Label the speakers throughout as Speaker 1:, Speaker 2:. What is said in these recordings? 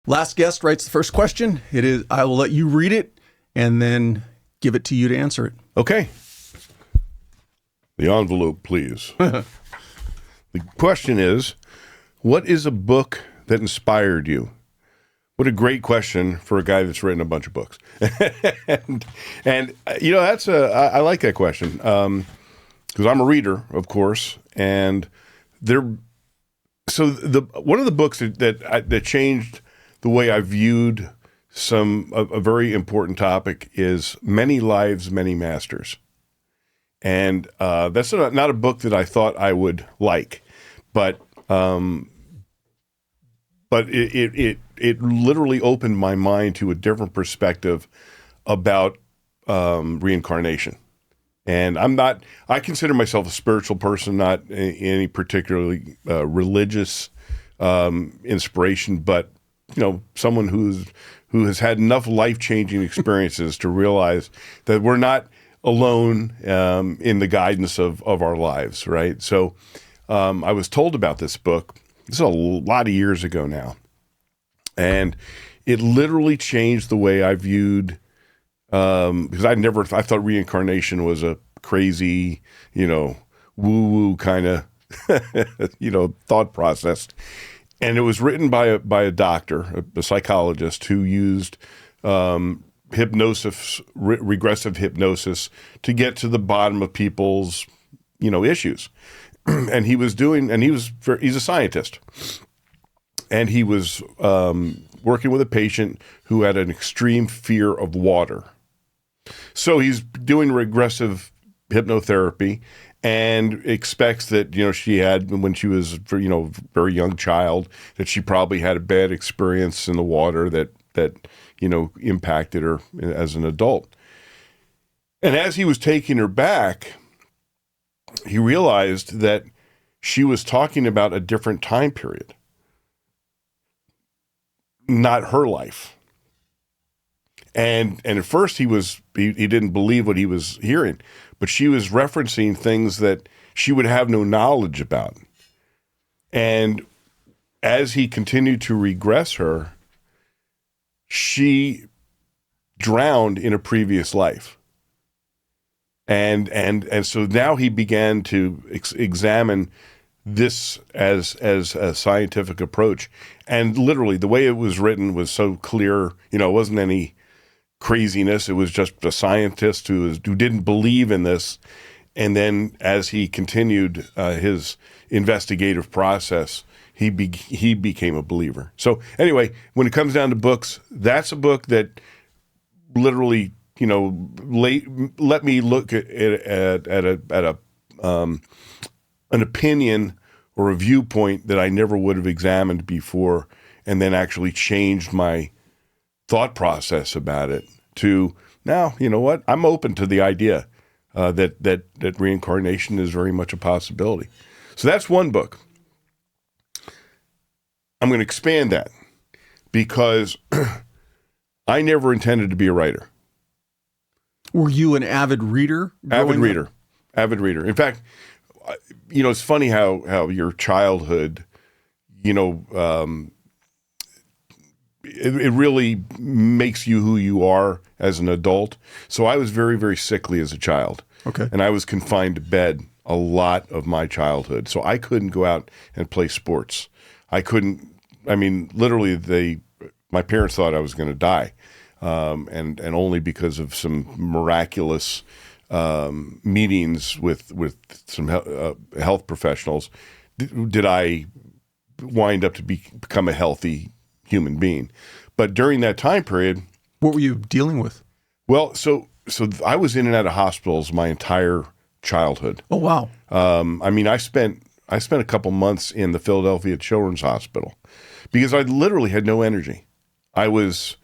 Speaker 1: Last guest writes the first question. I will let you read it and then give it to you to answer it.
Speaker 2: Okay. The envelope, please. The question is, what is a book that inspired you? What a great question for a guy that's written a bunch of books. and you know, I like that question because I'm a reader, of course, and one of the books that changed the way I viewed a very important topic is Many Lives, Many Masters. And that's not a book that I thought I would like, but it literally opened my mind to a different perspective about reincarnation. And I consider myself a spiritual person, not any particularly religious inspiration, but someone who has had enough life-changing experiences to realize that we're not alone in the guidance of our lives, right? So I was told about this book. This is a lot of years ago now. And it literally changed the way I viewed, because I thought reincarnation was a crazy, woo-woo kind of, thought process. And it was written by a doctor, a psychologist who used hypnosis, regressive hypnosis, to get to the bottom of people's, issues. And he's a scientist. And he was working with a patient who had an extreme fear of water. So he's doing regressive hypnotherapy and expects that, she had, when she was, very young child, that she probably had a bad experience in the water that impacted her as an adult. And as he was taking her back, he realized that she was talking about a different time period, not her life. And at first he didn't believe what he was hearing, but she was referencing things that she would have no knowledge about. And as he continued to regress her, she drowned in a previous life. And so now he began to examine this as a scientific approach. And literally the way it was written was so clear, it wasn't any craziness. It was just a scientist who didn't believe in this. And then as he continued his investigative process, he became a believer. So anyway, when it comes down to books, that's a book that literally, let me look at an opinion or a viewpoint that I never would have examined before, and then actually changed my thought process about it to now, you know what? I'm open to the idea that reincarnation is very much a possibility. So that's one book. I'm going to expand that because I never intended to be a writer.
Speaker 1: Were you an avid reader?
Speaker 2: Avid reader. In fact, it's funny how your childhood, it really makes you who you are as an adult. So I was very, very sickly as a child.
Speaker 1: Okay.
Speaker 2: And I was confined to bed a lot of my childhood. So I couldn't go out and play sports. Literally my parents thought I was going to die. And only because of some miraculous meetings with some health professionals did I wind up to become a healthy human being. But during that time period,
Speaker 1: what were you dealing with?
Speaker 2: Well, so I was in and out of hospitals my entire childhood.
Speaker 1: Oh wow!
Speaker 2: I spent a couple months in the Philadelphia Children's Hospital because I literally had no energy. I was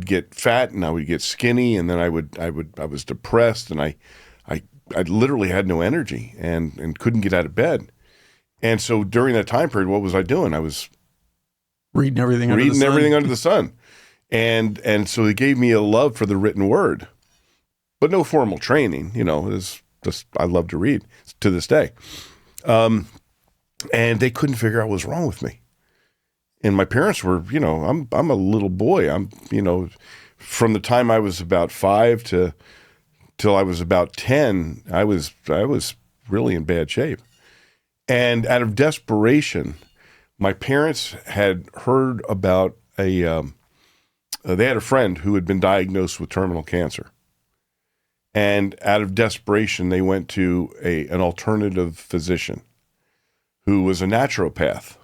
Speaker 2: get fat and I would get skinny, and then I was depressed, and I literally had no energy and couldn't get out of bed. And so during that time period, what was I doing? I was
Speaker 1: reading everything under the sun. And so it gave me a love for the written word, but no formal training. It was just I love to read to this day. And they couldn't figure out what was wrong with me.
Speaker 2: And my parents were, I'm a little boy. From the time I was about 5 till I was about 10, I was really in bad shape. And out of desperation, my parents had heard about they had a friend who had been diagnosed with terminal cancer. And out of desperation, they went to an alternative physician who was a naturopath.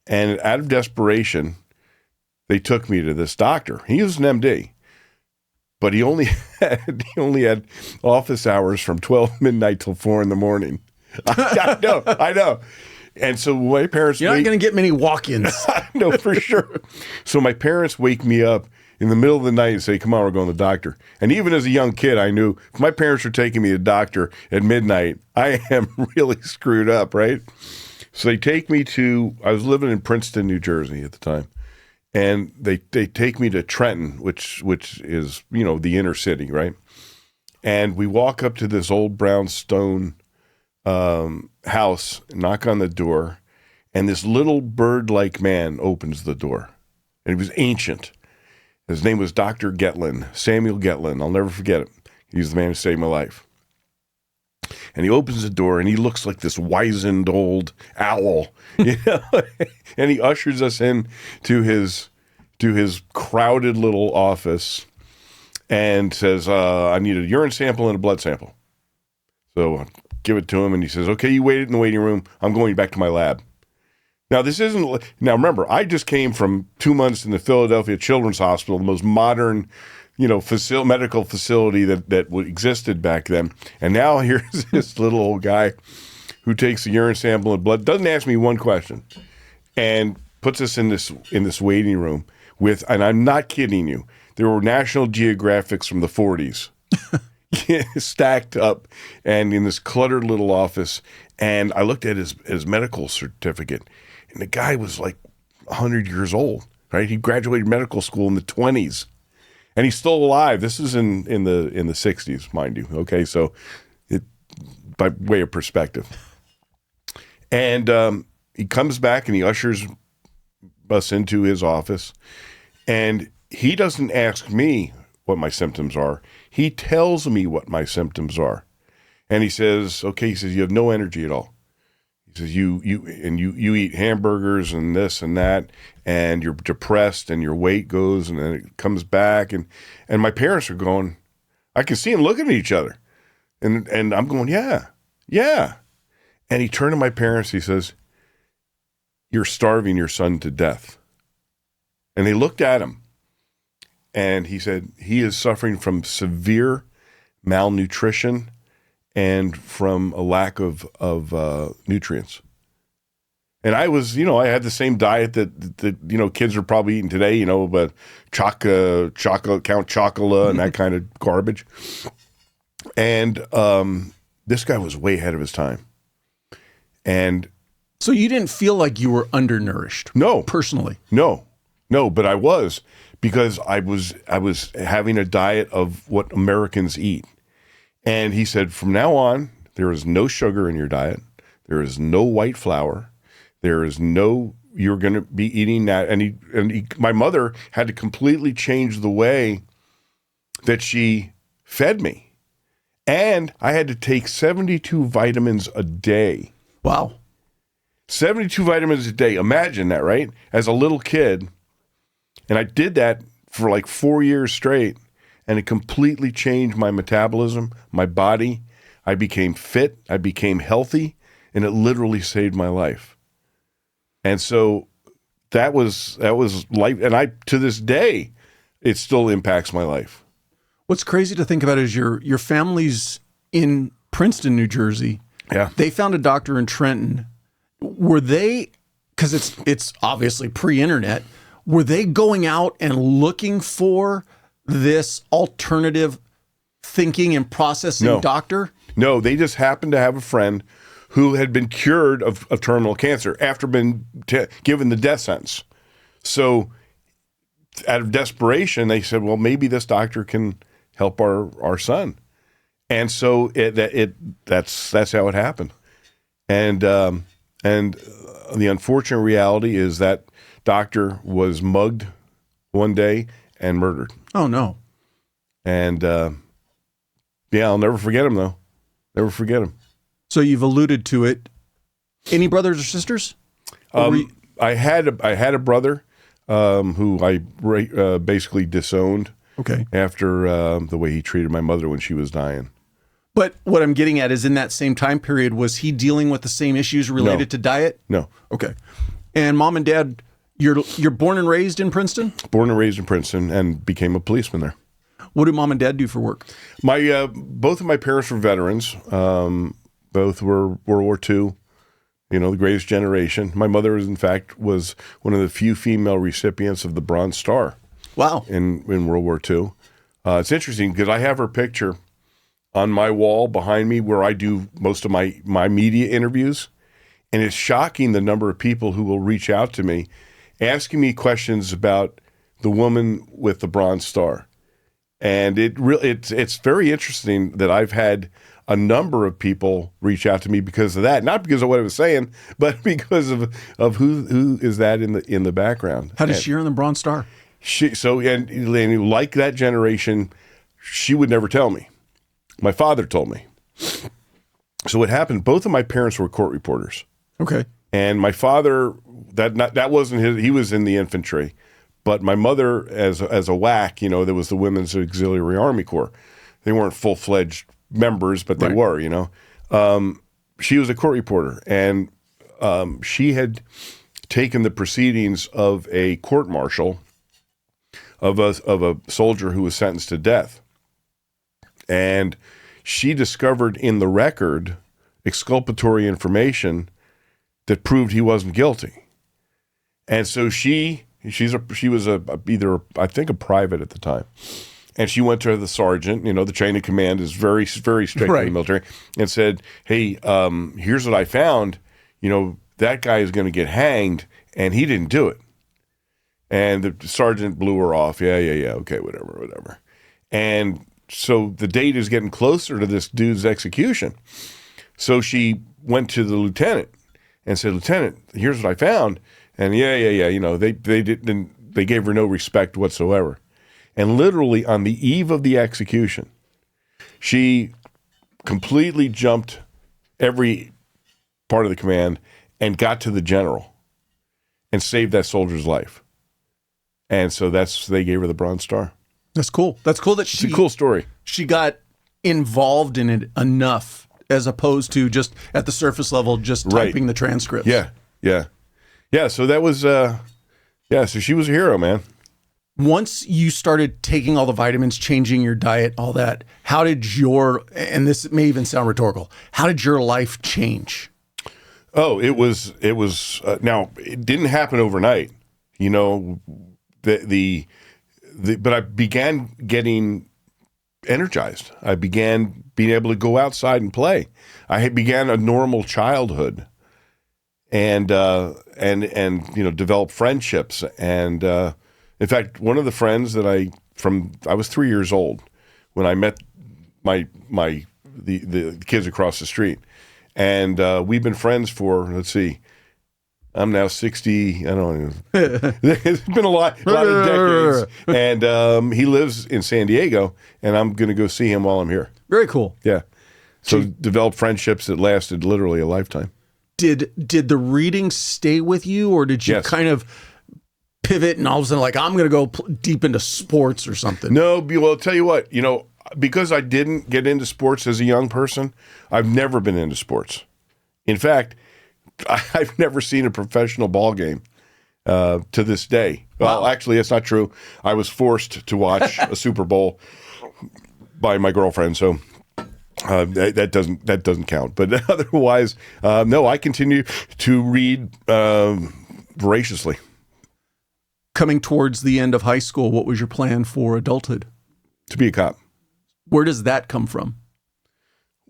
Speaker 2: And out of desperation, they took me to this doctor. He was an MD, but he only had office hours from 12 midnight till 4 in the morning. I know. And so my parents...
Speaker 3: You're not going to get many walk-ins.
Speaker 2: No, for sure. So my parents wake me up in the middle of the night and say, come on, we're going to the doctor. And even as a young kid, I knew if my parents were taking me to the doctor at midnight, I am really screwed up, right? So they take me I was living in Princeton, New Jersey at the time. And they take me to Trenton, which is, the inner city, right? And we walk up to this old brownstone house, knock on the door, and this little bird-like man opens the door. And he was ancient. His name was Dr. Getlin, Samuel Getlin. I'll never forget it. He's the man who saved my life. And he opens the door, and he looks like this wizened old owl, and he ushers us in to his crowded little office and says, I need a urine sample and a blood sample. So I give it to him, and he says, okay, you wait in the waiting room. I'm going back to my lab. Now, remember, I just came from 2 months in the Philadelphia Children's Hospital, the most modern, medical facility that existed back then. And now here's this little old guy who takes a urine sample and blood, doesn't ask me one question, and puts us in this waiting room with, and I'm not kidding you, there were National Geographics from the 40s stacked up and in this cluttered little office. And I looked at his medical certificate, and the guy was like 100 years old, right? He graduated medical school in the 20s, and he's still alive. This is in the 60s, mind you. Okay, so by way of perspective. And he comes back and he ushers us into his office, and he doesn't ask me what my symptoms are. He tells me what my symptoms are. And he says, okay, you have no energy at all. He says, you eat hamburgers and this and that, and you're depressed, and your weight goes, and then it comes back. And my parents are going, I can see them looking at each other. And I'm going, yeah. And he turned to my parents, he says, you're starving your son to death. And they looked at him, and he said, he is suffering from severe malnutrition and from a lack of nutrients. And I was, I had the same diet that kids are probably eating today, but chocolate, Count Chocula, and that kind of garbage. And this guy was way ahead of his time. And
Speaker 3: so you didn't feel like you were undernourished?
Speaker 2: No.
Speaker 3: Personally?
Speaker 2: No, but I was, because I was having a diet of what Americans eat. And he said, from now on, there is no sugar in your diet. There is no white flour. There is you're going to be eating that. And my mother had to completely change the way that she fed me. And I had to take 72 vitamins a day.
Speaker 3: Wow.
Speaker 2: 72 vitamins a day. Imagine that, right? As a little kid. And I did that for like 4 years straight. And it completely changed my metabolism, my body. I became fit. I became healthy. And it literally saved my life. And so that was life. And to this day, it still impacts my life.
Speaker 3: What's crazy to think about is your family's in Princeton, New Jersey.
Speaker 2: Yeah.
Speaker 3: They found a doctor in Trenton. Were they, because it's obviously pre-internet, were they going out and looking for this alternative thinking and processing doctor?
Speaker 2: No, they just happened to have a friend who had been cured of terminal cancer after being given the death sentence. So out of desperation, they said, well, maybe this doctor can help our son. And so that's how it happened. And the unfortunate reality is that doctor was mugged one day and murdered.
Speaker 3: Oh, no.
Speaker 2: And yeah, I'll never forget him, though. Never forget him.
Speaker 3: So you've alluded to it. Any brothers or sisters?
Speaker 2: I had a brother who I basically disowned.
Speaker 3: Okay.
Speaker 2: After the way he treated my mother when she was dying.
Speaker 3: But what I'm getting at is in that same time period, was he dealing with the same issues related to diet?
Speaker 2: No.
Speaker 3: Okay. And mom and dad, you're born and raised in Princeton?
Speaker 2: Born and raised in Princeton and became a policeman there.
Speaker 3: What do mom and dad do for work?
Speaker 2: Both of my parents were veterans. Both were World War II, the greatest generation. My mother, in fact, was one of the few female recipients of the Bronze Star.
Speaker 3: Wow.
Speaker 2: In World War II. It's interesting because I have her picture on my wall behind me where I do most of my media interviews. And it's shocking the number of people who will reach out to me asking me questions about the woman with the Bronze Star. And it's very interesting that I've had a number of people reach out to me because of that. Not because of what I was saying, but because of who is that in the background.
Speaker 3: How did she earn the Bronze Star?
Speaker 2: And like that generation, she would never tell me. My father told me. So what happened, both of my parents were court reporters.
Speaker 3: Okay.
Speaker 2: And my father, that wasn't his, he was in the infantry. But my mother, as a WAC, there was the Women's Auxiliary Army Corps. They weren't full-fledged members, but they were, She was a court reporter, and she had taken the proceedings of a court-martial of a soldier who was sentenced to death. And she discovered in the record exculpatory information that proved he wasn't guilty. And so she was either I think a private at the time. And she went to the sergeant, the chain of command is very, very strict in the military, and said, "Hey, here's what I found. That guy is going to get hanged, and he didn't do it." And the sergeant blew her off. Yeah, okay, whatever. And so the date is getting closer to this dude's execution. So she went to the lieutenant and said, "Lieutenant, here's what I found." And they gave her no respect whatsoever. And literally on the eve of the execution, she completely jumped every part of the command and got to the general and saved that soldier's life. And so they gave her the Bronze Star.
Speaker 3: That's cool. That's cool that
Speaker 2: it's a cool story.
Speaker 3: She got involved in it enough as opposed to just at the surface level, just typing the transcripts.
Speaker 2: Yeah. So that was, so she was a hero, man.
Speaker 3: Once you started taking all the vitamins, changing your diet, all that, how did and this may even sound rhetorical, how did your life change?
Speaker 2: Oh, it was now it didn't happen overnight, but I began getting energized. I began being able to go outside and play. I began a normal childhood and develop friendships. And, in fact, one of the friends that I was 3 years old when I met the kids across the street. And we've been friends for, let's see, I'm now 60. I don't know. It's been a lot of decades. And he lives in San Diego, and I'm going to go see him while I'm here.
Speaker 3: Very cool.
Speaker 2: Yeah. So developed friendships that lasted literally a lifetime.
Speaker 3: Did the reading stay with you, or did you kind of pivot and all of a sudden I'm going to go deep into sports or something?
Speaker 2: No, well, I'll tell you what, because I didn't get into sports as a young person, I've never been into sports. In fact, I've never seen a professional ball game to this day.
Speaker 3: Wow.
Speaker 2: Well, actually, that's not true. I was forced to watch a Super Bowl by my girlfriend, so that doesn't count. But otherwise, no, I continue to read voraciously.
Speaker 3: Coming towards the end of high school, what was your plan for adulthood?
Speaker 2: To be a cop.
Speaker 3: Where does that come from?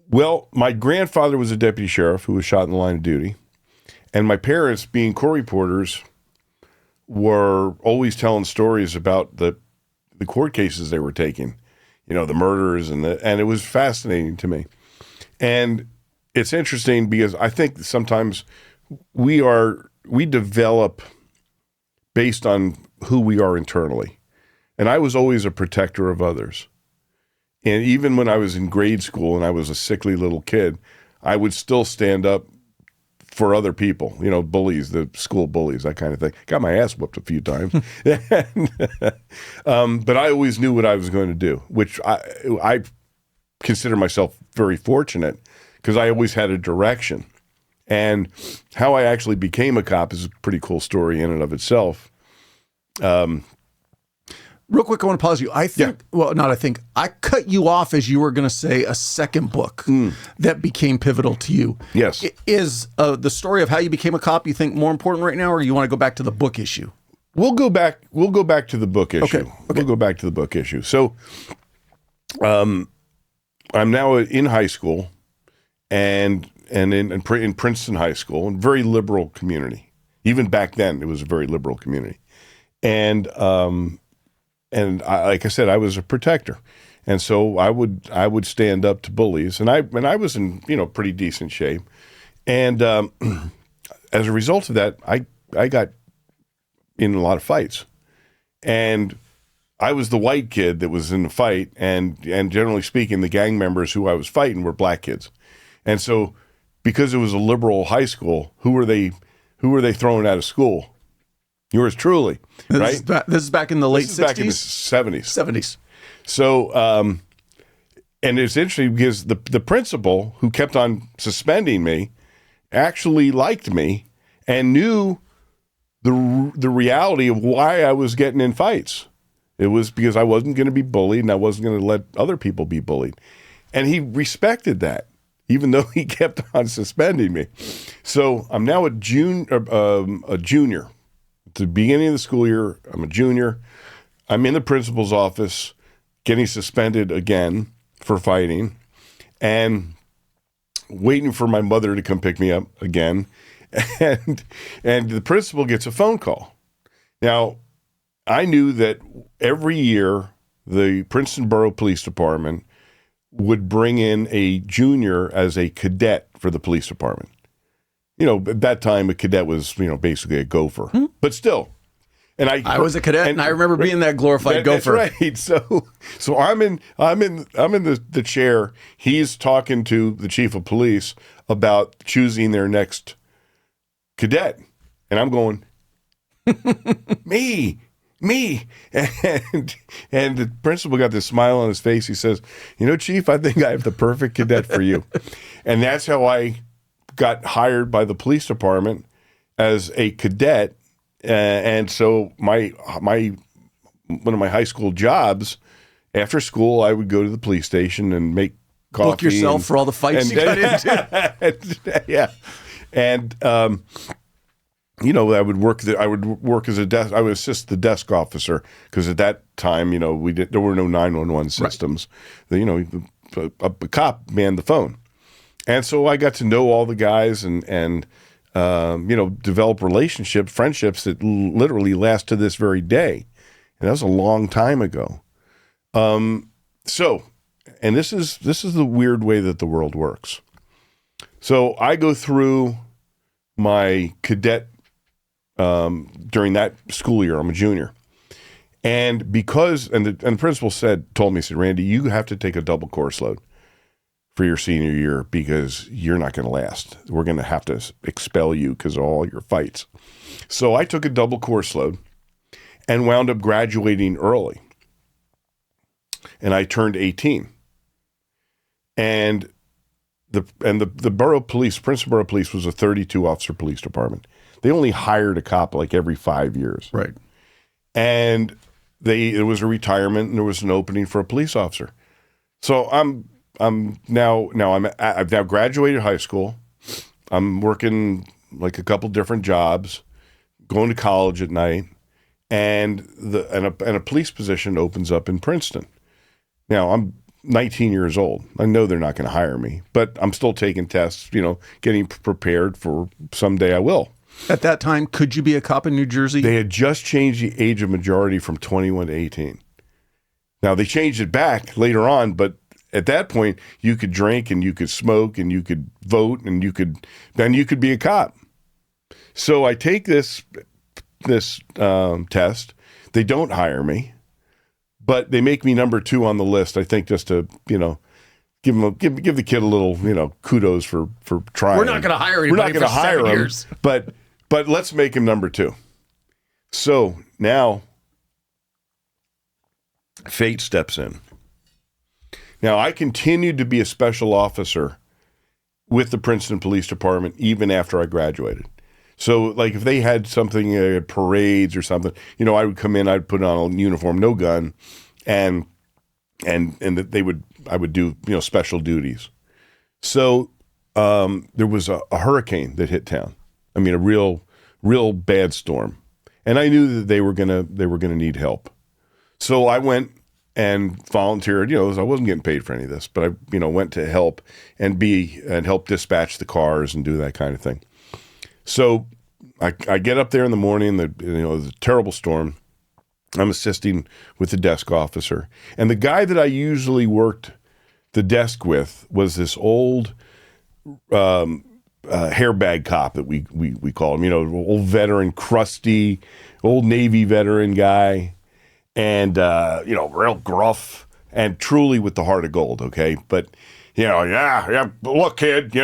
Speaker 2: Well, my grandfather was a deputy sheriff who was shot in the line of duty. And my parents, being court reporters, were always telling stories about the court cases they were taking, the murders and it was fascinating to me. And it's interesting because I think sometimes we develop based on who we are internally. And I was always a protector of others. And even when I was in grade school and I was a sickly little kid, I would still stand up for other people, you know, bullies, the school bullies, that kind of thing. Got my ass whooped a few times. But I always knew what I was going to do, which I consider myself very fortunate because I always had a direction. And how I actually became a cop is a pretty cool story in and of itself.
Speaker 3: Real quick, I want to pause you. I cut you off as you were going to say a second book that became pivotal to you.
Speaker 2: Yes.
Speaker 3: Is the story of how you became a cop, you think, more important right now, or you want to go back to the book issue?
Speaker 2: We'll go back to the book issue.
Speaker 3: Okay.
Speaker 2: We'll go back to the book issue. So I'm now in high school and in Princeton High School, a very liberal community. Even back then, it was a very liberal community. And like I said, I was a protector, and so I would stand up to bullies, and I was in pretty decent shape, and as a result of that, I got in a lot of fights, and I was the white kid that was in the fight, and generally speaking, the gang members who I was fighting were black kids, and so because it was a liberal high school, who were they throwing out of school? Yours truly, right?
Speaker 3: This is back in the late 60s?
Speaker 2: Back in the 70s.
Speaker 3: 70s.
Speaker 2: So, and it's interesting because the principal who kept on suspending me actually liked me and knew the reality of why I was getting in fights. It was because I wasn't going to be bullied and I wasn't going to let other people be bullied. And he respected that, even though he kept on suspending me. So I'm now a junior. At the beginning of the school year, I'm a junior. I'm in the principal's office getting suspended again for fighting and waiting for my mother to come pick me up again. And the principal gets a phone call. Now, I knew that every year the Princeton Borough Police Department would bring in a junior as a cadet for the police department. At that time, a cadet was, basically a gopher, but still. And I
Speaker 3: was a cadet, and I remember being that glorified gopher.
Speaker 2: That's right. So I'm in the chair. He's talking to the chief of police about choosing their next cadet, and I'm going, me. And the principal got this smile on his face. He says, Chief, I think I have the perfect cadet for you. And that's how I got hired by the police department as a cadet. And so one of my high school jobs, after school, I would go to the police station and make coffee.
Speaker 3: Book yourself for all the fights you got into.
Speaker 2: Yeah. And, I would work as a desk. I would assist the desk officer because at that time, there were no 911 systems. Right. A cop manned the phone. And so I got to know all the guys and develop friendships that literally last to this very day. And that was a long time ago. And this is the weird way that the world works. So I go through my cadet during that school year. I'm a junior. And the principal told me, Randy, you have to take a double course load for your senior year because you're not going to last. We're going to have to expel you because of all your fights. So I took a double course load and wound up graduating early. And I turned 18. And the borough police, Princeton Borough Police, was a 32 officer police department. They only hired a cop like every 5 years.
Speaker 3: Right.
Speaker 2: And there was a retirement and there was an opening for a police officer. So I've now graduated high school. I'm working like a couple different jobs, going to college at night, and a police position opens up in Princeton. Now I'm 19 years old. I know they're not going to hire me, but I'm still taking tests, getting prepared for someday I will.
Speaker 3: At that time, could you be a cop in New Jersey?
Speaker 2: They had just changed the age of majority from 21 to 18. Now they changed it back later on, but at that point, you could drink and you could smoke and you could vote and you could be a cop. So I take this test. They don't hire me, but they make me number 2 on the list. I think just to give the kid a little kudos for trying.
Speaker 3: We're not going to hire anybody. We're not going to hire him,
Speaker 2: but let's make him number 2. So now fate steps in. Now I continued to be a special officer with the Princeton Police Department even after I graduated. So, like, if they had something, parades or something, I would come in, I'd put on a uniform, no gun, and that I would do, special duties. So, there was a hurricane that hit town. I mean, a real bad storm, and I knew that they were gonna need help. So I went and volunteered. I wasn't getting paid for any of this, but I, went to help and help dispatch the cars and do that kind of thing. So I get up there in the morning. It was a terrible storm. I'm assisting with the desk officer, and the guy that I usually worked the desk with was this old hairbag cop that we call him. Old veteran, crusty, old Navy veteran guy. And, real gruff and truly with the heart of gold, okay? But, yeah, look, kid, his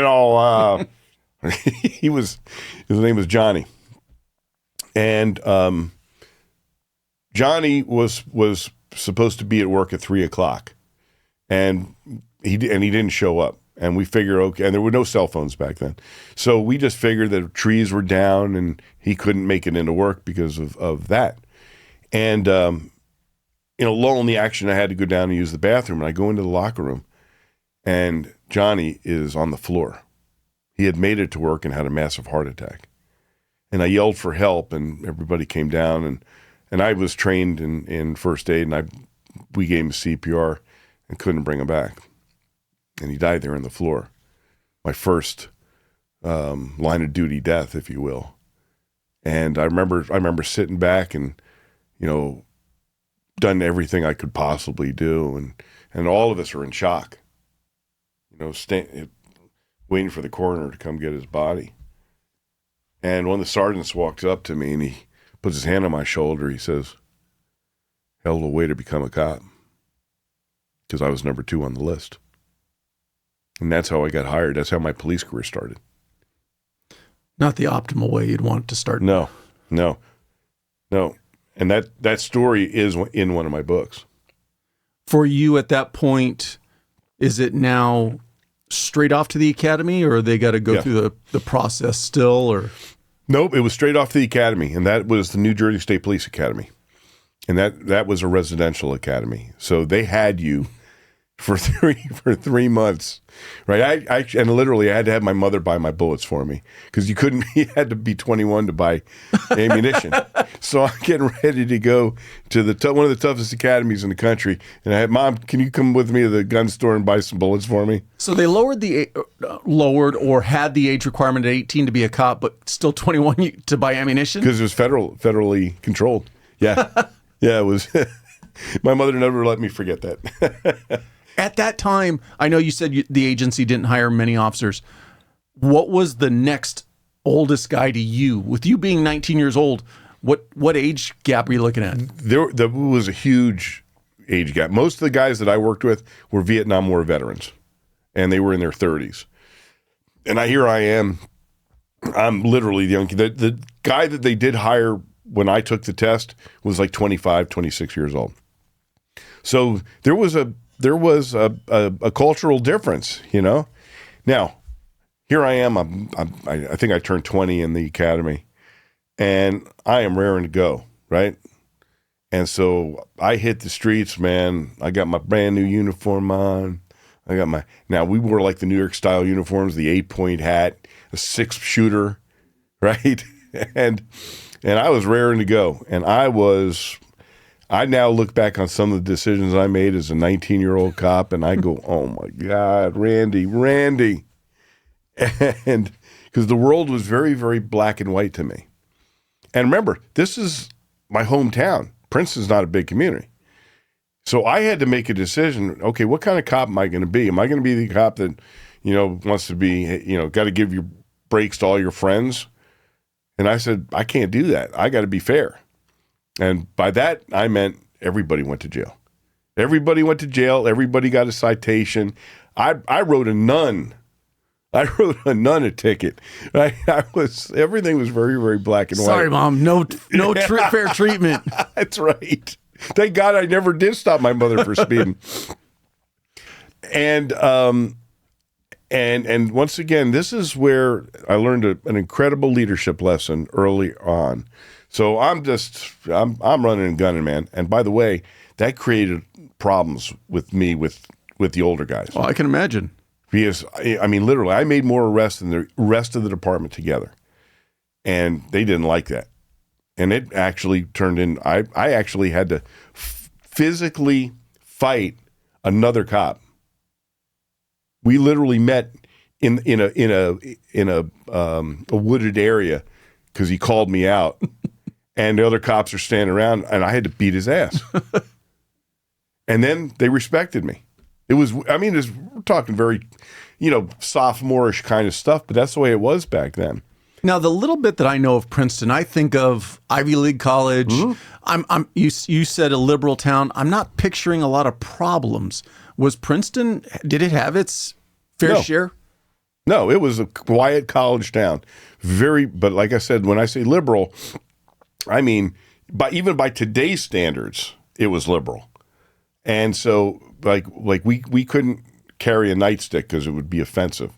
Speaker 2: name was Johnny. And Johnny was supposed to be at work at 3:00, and he didn't show up. And we figured, okay, and there were no cell phones back then. So we just figured that trees were down and he couldn't make it into work because of that. And, lull in the action, I had to go down and use the bathroom. And I go into the locker room, and Johnny is on the floor. He had made it to work and had a massive heart attack. And I yelled for help, and everybody came down. And I was trained in first aid, and we gave him CPR and couldn't bring him back. And he died there on the floor. My first line of duty death, if you will. And I remember sitting back and, done everything I could possibly do, and all of us are in shock, waiting for the coroner to come get his body. And one of the sergeants walks up to me and he puts his hand on my shoulder. He says, "Hell of a way to become a cop," because I was number 2 on the list. And that's how I got hired. That's how my police career started.
Speaker 3: Not the optimal way you'd want it to start.
Speaker 2: No. And that story is in one of my books.
Speaker 3: For you at that point, is it now straight off to the academy, or they got to go through the process still? Or
Speaker 2: Nope, it was straight off to the academy, and that was the New Jersey State Police Academy. And that was a residential academy. So they had you for 3 months, right? I literally had to have my mother buy my bullets for me because you had to be 21 to buy ammunition. So I'm getting ready to go to one of the toughest academies in the country, and I had, "Mom, can you come with me to the gun store and buy some bullets for me?"
Speaker 3: So they lowered or had the age requirement at 18 to be a cop, but still 21 to buy ammunition?
Speaker 2: Because it was federally controlled. Yeah. Yeah, it was. My mother never let me forget that.
Speaker 3: At that time, I know you said the agency didn't hire many officers. What was the next oldest guy to you? With you being 19 years old, what age gap are you looking at?
Speaker 2: There was a huge age gap. Most of the guys that I worked with were Vietnam War veterans, and they were in their 30s. And here I am. I'm literally the young kid. The guy that they did hire when I took the test was like 25, 26 years old. So there was a cultural difference, Now, here I am. I think I turned 20 in the academy, and I am raring to go, right? And so I hit the streets, man. I got my brand new uniform on. Now we wore like the New York style uniforms, the 8-point hat, a 6-shooter, right? And I was raring to go. And I now look back on some of the decisions I made as a 19-year-old cop, and I go, "Oh my God, Randy. And because the world was very, very black and white to me. And remember, this is my hometown. Princeton's not a big community. So I had to make a decision. Okay, what kind of cop am I going to be? Am I going to be the cop that, wants to be, got to give your breaks to all your friends And I said, I can't do that. I got to be fair. And by that, I meant everybody went to jail. Everybody went to jail. Everybody got a citation. I wrote a nun. I wrote a nun a ticket. Everything was very, very black and white.
Speaker 3: Sorry, Mom. No fair treatment.
Speaker 2: That's right. Thank God I never did stop my mother for speeding. And once again, this is where I learned an incredible leadership lesson early on. So I'm running and gunning, man. And by the way, that created problems with me with the older guys.
Speaker 3: Well, I can imagine.
Speaker 2: Because, I mean, literally, I made more arrests than the rest of the department together. And they didn't like that. And it actually turned in, I actually had to physically fight another cop. We literally met in a wooded area because he called me out. And the other cops are standing around, and I had to beat his ass. And then they respected me. We're talking very, sophomore-ish kind of stuff, but that's the way it was back then.
Speaker 3: Now, the little bit that I know of Princeton, I think of Ivy League college. Mm-hmm. You said a liberal town. I'm not picturing a lot of problems. Was Princeton, did it have its fair share?
Speaker 2: No, it was a quiet college town. But like I said, when I say liberal, I mean, even by today's standards, it was liberal. And so, like we couldn't carry a nightstick because it would be offensive.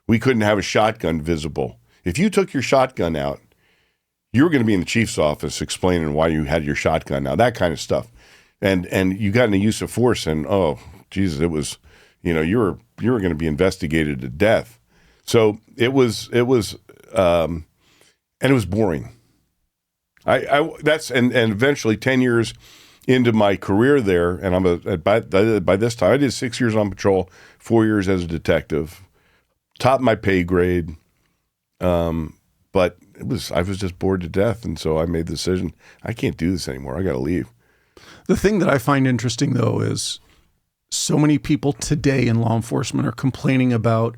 Speaker 2: We couldn't have a shotgun visible. If you took your shotgun out, you were going to be in the chief's office explaining why you had your shotgun out, that kind of stuff. And you got in a use of force, and oh, Jesus, it was, you were going to be investigated to death. So it was, and it was boring. And eventually 10 years into my career there, and by this time I did 6 years on patrol, 4 years as a detective, top of my pay grade, but I was just bored to death, and so I made the decision I can't do this anymore. I got to leave.
Speaker 3: The thing that I find interesting though is so many people today in law enforcement are complaining about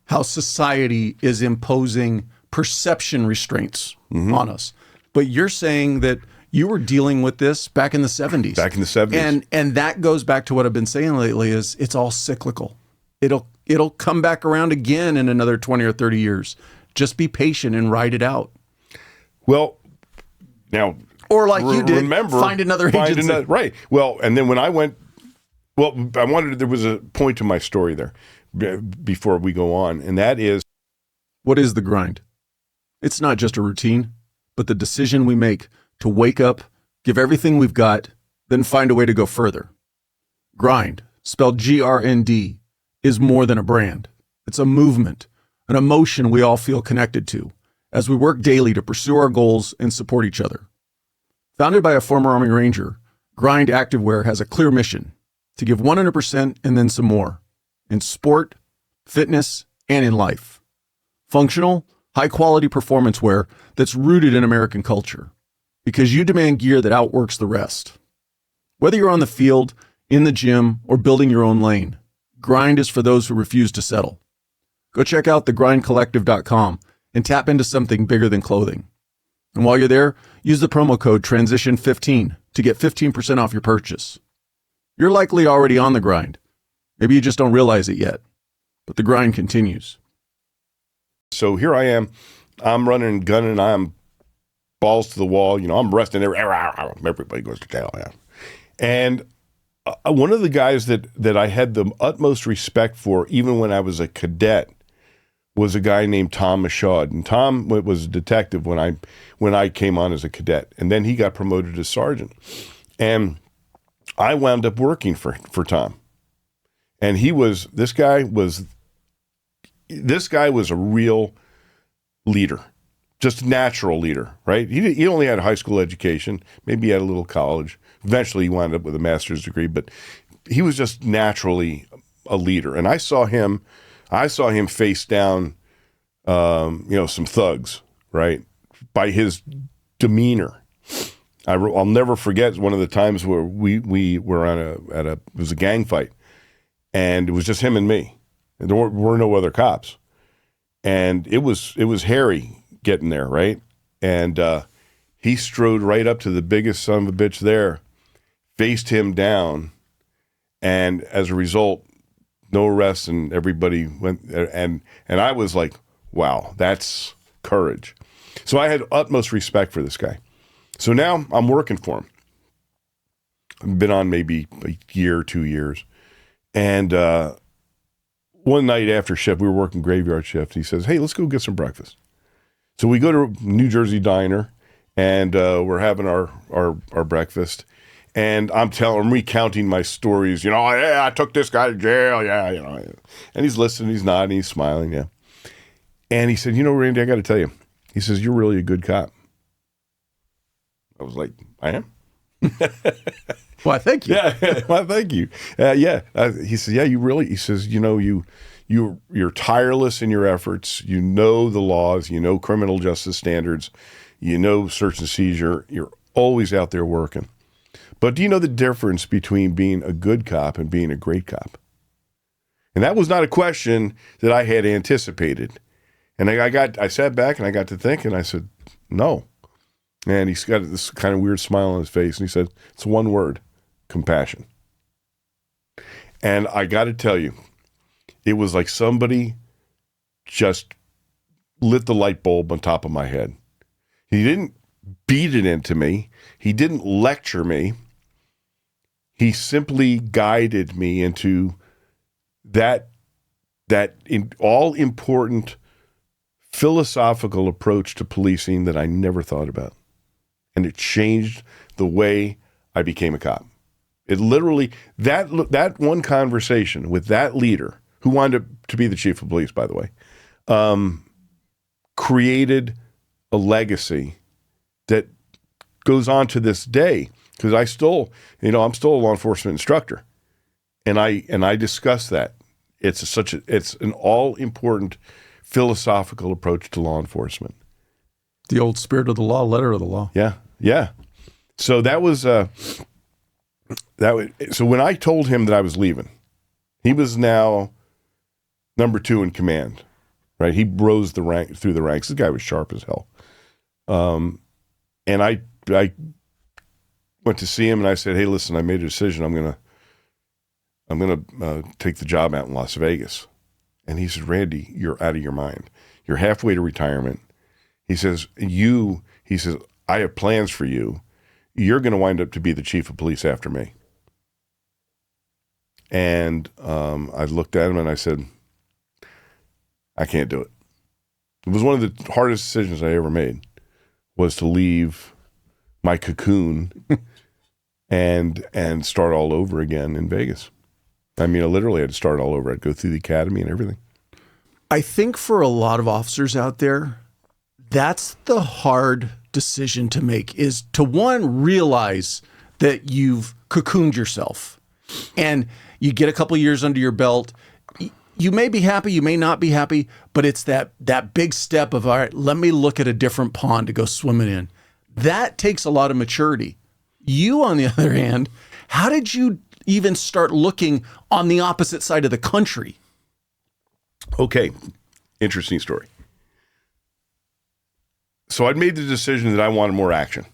Speaker 3: how society is imposing perception restraints on us, but you're saying that you were dealing with this back in the 70s.
Speaker 2: Back in the 70s.
Speaker 3: And that goes back to what I've been saying lately is it's all cyclical. It'll come back around again in another 20 or 30 years. Just be patient and ride it out.
Speaker 2: Well, now...
Speaker 3: Or like you did, find another agency.
Speaker 2: Right. Well, and then when I went... Well, there was a point to my story there before we go on, and that is...
Speaker 3: What is the grind? It's not just a routine, but the decision we make to wake up, give everything we've got, then find a way to go further. Grind, spelled GRND, is more than a brand. It's a movement, an emotion we all feel connected to as we work daily to pursue our goals and support each other. Founded by a former Army Ranger, Grind Activewear has a clear mission to give 100% and then some more in sport, fitness, and in life. Functional, high-quality performance wear that's rooted in American culture. Because you demand gear that outworks the rest. Whether you're on the field, in the gym, or building your own lane, Grind is for those who refuse to settle. Go check out thegrindcollective.com and tap into something bigger than clothing. And while you're there, use the promo code TRANSITION15 to get 15% off your purchase. You're likely already on the grind. Maybe you just don't realize it yet. But the grind continues.
Speaker 2: So here I am. I'm running and gunning. I'm balls to the wall. I'm resting. Everybody goes to jail. Yeah. And one of the guys that I had the utmost respect for, even when I was a cadet, was a guy named Tom Michaud. And Tom was a detective when I came on as a cadet. And then he got promoted to sergeant. And I wound up working for Tom. And this guy was a real leader. Just a natural leader, right? He only had a high school education. Maybe he had a little college. Eventually, he wound up with a master's degree. But he was just naturally a leader. And I saw him face down, some thugs, right? By his demeanor. I'll never forget one of the times where we were it was a gang fight, and it was just him and me. And there were no other cops, and it was hairy getting there, right? And he strode right up to the biggest son of a bitch there, faced him down, and as a result, no arrests, and everybody went. And I was like, wow, that's courage. So I had utmost respect for this guy. So now I'm working for him. I've been on maybe a year, 2 years. And one night after shift, we were working graveyard shift. He says, hey, let's go get some breakfast. So we go to a New Jersey diner, and we're having our breakfast. And I'm recounting my stories. You know, yeah, I took this guy to jail. Yeah, you know. And he's listening, he's nodding, he's smiling. Yeah. And he said, you know, Randy, I got to tell you. He says, you're really a good cop. I was like, I am?
Speaker 3: Why, thank you.
Speaker 2: Yeah, well, thank you. Yeah. He says, yeah, you really, he says, you know, you're tireless in your efforts. You know the laws. You know criminal justice standards. You know search and seizure. You're always out there working. But do you know the difference between being a good cop and being a great cop? And that was not a question that I had anticipated. And I sat back and I got to thinking. I said, no. And he's got this kind of weird smile on his face. And he said, it's one word, compassion. And I got to tell you, it was like somebody just lit the light bulb on top of my head. He didn't beat it into me. He didn't lecture me. He simply guided me into that all-important philosophical approach to policing that I never thought about. And it changed the way I became a cop. It literally, that one conversation with that leader, who wound up to be the chief of police, by the way, created a legacy that goes on to this day. Because I'm still a law enforcement instructor, and I discuss that. It's an all-important philosophical approach to law enforcement.
Speaker 3: The old spirit of the law, letter of the law.
Speaker 2: Yeah. So that was So when I told him that I was leaving, he was now number 2 in command, right? He rose through the ranks. This guy was sharp as hell. And I went to see him and I said, hey, listen, I made a decision. I'm gonna take the job out in Las Vegas. And he said, Randy, you're out of your mind. You're halfway to retirement. He says, I have plans for you. You're going to wind up to be the chief of police after me. And I looked at him and I said, I can't do it. It was one of the hardest decisions I ever made, was to leave my cocoon and start all over again in Vegas. I mean, I literally had to start all over. I'd go through the academy and everything.
Speaker 3: I think for a lot of officers out there, that's the hard decision to make, is to, one, realize that you've cocooned yourself and you get a couple years under your belt. You may be happy, you may not be happy, but it's that big step of, all right, let me look at a different pond to go swimming in. That takes a lot of maturity. You, on the other hand, how did you even start looking on the opposite side of the country?
Speaker 2: Okay, interesting story. So I'd made the decision that I wanted more action.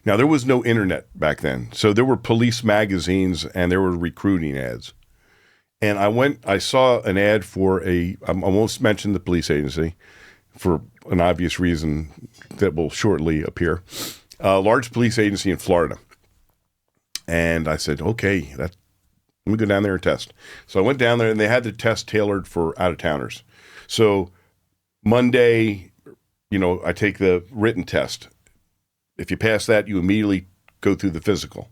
Speaker 2: Now, there was no internet back then. So there were police magazines and there were recruiting ads. And I saw an ad for I won't mention the police agency for an obvious reason that will shortly appear, a large police agency in Florida. And I said, okay, let me go down there and test. So I went down there and they had the test tailored for out-of-towners. So Monday, I take the written test. If you pass that, you immediately go through the physical.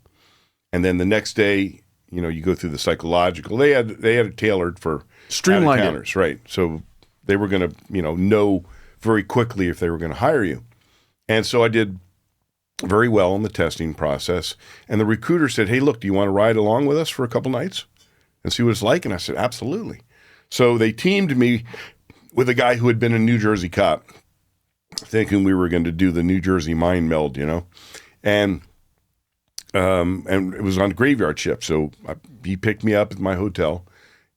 Speaker 2: And then the next day, you go through the psychological. They had it tailored for out-of-towners, right? So they were going to, know very quickly if they were going to hire you. And so I did very well in the testing process. And the recruiter said, hey, look, do you want to ride along with us for a couple nights and see what it's like? And I said, absolutely. So they teamed me with a guy who had been a New Jersey cop, thinking we were going to do the New Jersey mind meld, and it was on graveyard shift. So he picked me up at my hotel,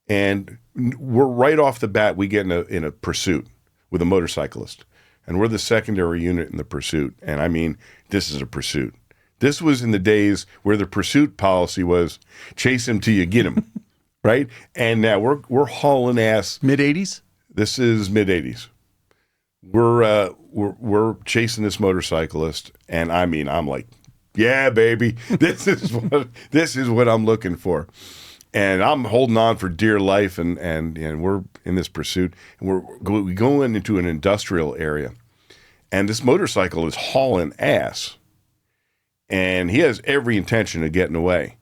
Speaker 2: and we're right off the bat, we get in a pursuit with a motorcyclist. and we're the secondary unit in the pursuit. And I mean, this is a pursuit. This was in the days where the pursuit policy was chase him till you get him, right? And now we're hauling ass.
Speaker 3: Mid-'80s?
Speaker 2: This is mid-'80s. We're chasing this motorcyclist, and I mean, I'm like, yeah, baby, this is what I'm looking for. And I'm holding on for dear life, and we're in this pursuit, and we're going into an industrial area, and this motorcycle is hauling ass, and he has every intention of getting away.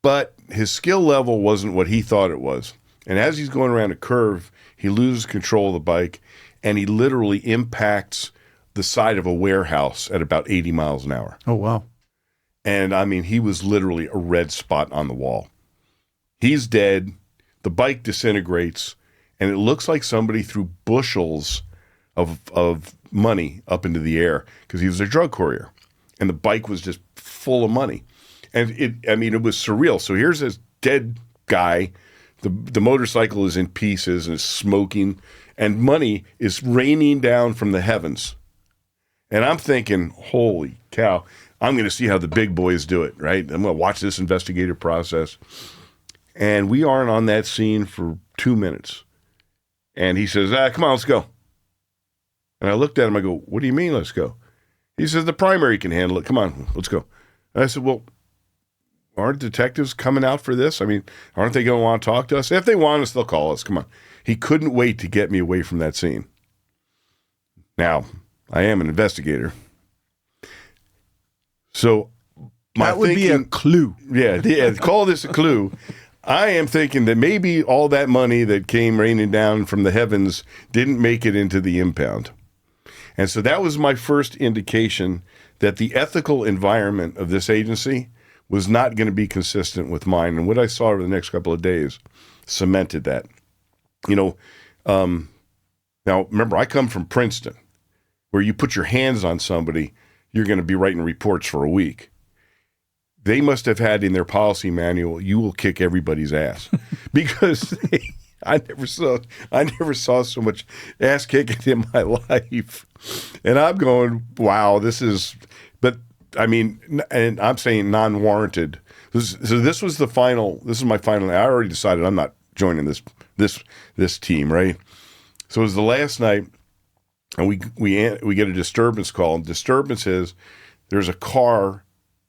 Speaker 2: But his skill level wasn't what he thought it was. And as he's going around a curve, he loses control of the bike, and he literally impacts the side of a warehouse at about 80 miles an hour.
Speaker 3: Oh, wow.
Speaker 2: And I mean, he was literally a red spot on the wall. He's dead. The bike disintegrates, and it looks like somebody threw bushels of money up into the air because he was a drug courier, and the bike was just full of money. And it was surreal. So here's this dead guy. The motorcycle is in pieces and is smoking, and money is raining down from the heavens. And I'm thinking, holy cow, I'm going to see how the big boys do it, right? I'm going to watch this investigative process. And we aren't on that scene for 2 minutes. And he says, come on, let's go. And I looked at him, I go, what do you mean, let's go? He says, the primary can handle it. Come on, let's go. And I said, well, aren't detectives coming out for this? I mean, aren't they going to want to talk to us? If they want us, they'll call us. Come on. He couldn't wait to get me away from that scene. Now, I am an investigator. So
Speaker 3: that would be a clue.
Speaker 2: Yeah, call this a clue. I am thinking that maybe all that money that came raining down from the heavens didn't make it into the impound. And so that was my first indication that the ethical environment of this agency was not going to be consistent with mine. And what I saw over the next couple of days cemented that. Now remember, I come from Princeton, where you put your hands on somebody, you're going to be writing reports for a week. They must have had in their policy manual, you will kick everybody's ass. Because I never saw so much ass kicking in my life. And I'm going, wow, this is, but I mean, and I'm saying non-warranted. So this was my final, I already decided I'm not joining this team, right? So it was the last night, and we get a disturbance call. And disturbance is there's a car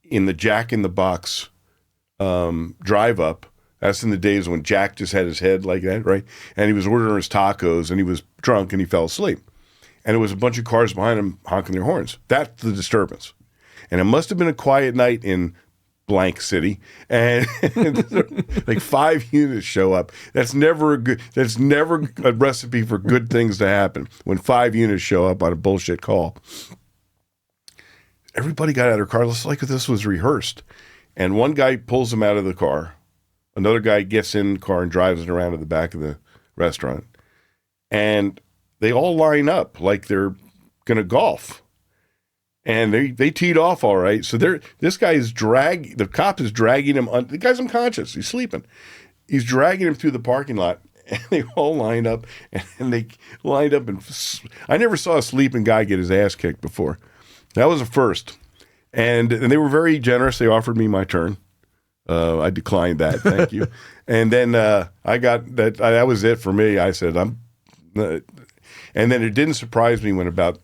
Speaker 2: in the Jack in the Box drive up. That's in the days when Jack just had his head like that, right? And he was ordering his tacos, and he was drunk, and he fell asleep. And it was a bunch of cars behind him honking their horns. That's the disturbance. And it must have been a quiet night in blank city, and like 5 units show up. That's never a recipe for good things to happen when 5 units show up on a bullshit call. Everybody got out of their car. It's like this was rehearsed. And one guy pulls them out of the car. Another guy gets in the car and drives it around to the back of the restaurant. And they all line up like they're going to golf. And they teed off all right. So the cop is dragging him. The guy's unconscious. He's sleeping. He's dragging him through the parking lot. And they all lined up. And they lined up. And I never saw a sleeping guy get his ass kicked before. That was a first. And they were very generous. They offered me my turn. I declined that. Thank you. And then I got that. That was it for me. I said, and then it didn't surprise me when about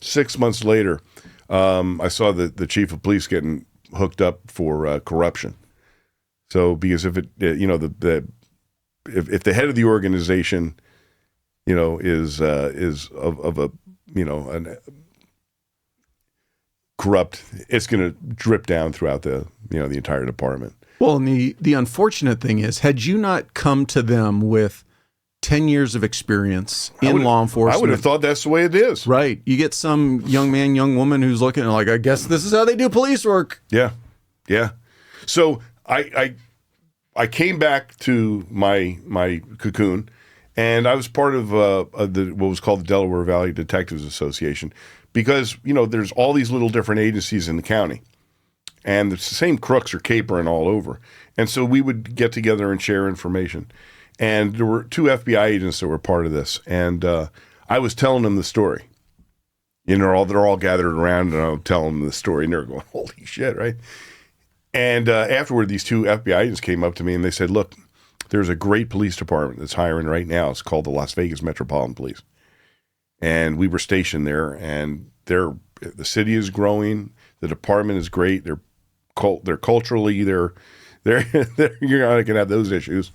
Speaker 2: 6 months later, I saw the chief of police getting hooked up for corruption. So because if if the head of the organization, is of a an corrupt, it's going to drip down throughout the entire department.
Speaker 3: Well, and the unfortunate thing is, had you not come to them with 10 years of experience in law enforcement,
Speaker 2: I would have thought that's the way it is.
Speaker 3: Right. You get some young man, young woman who's looking like, I guess this is how they do police work.
Speaker 2: Yeah. Yeah. So I came back to my cocoon, and I was part of what was called the Delaware Valley Detectives Association, because, there's all these little different agencies in the county, and the same crooks are capering all over. And so we would get together and share information. And there were 2 FBI agents that were part of this. And I was telling them the story. You know, they're all gathered around, and I'm telling them the story, and they're going, holy shit, right? And afterward, these two FBI agents came up to me, and they said, look, there's a great police department that's hiring right now. It's called the Las Vegas Metropolitan Police. And we were stationed there, and the city is growing. The department is great. They're culturally, you're not going to have those issues.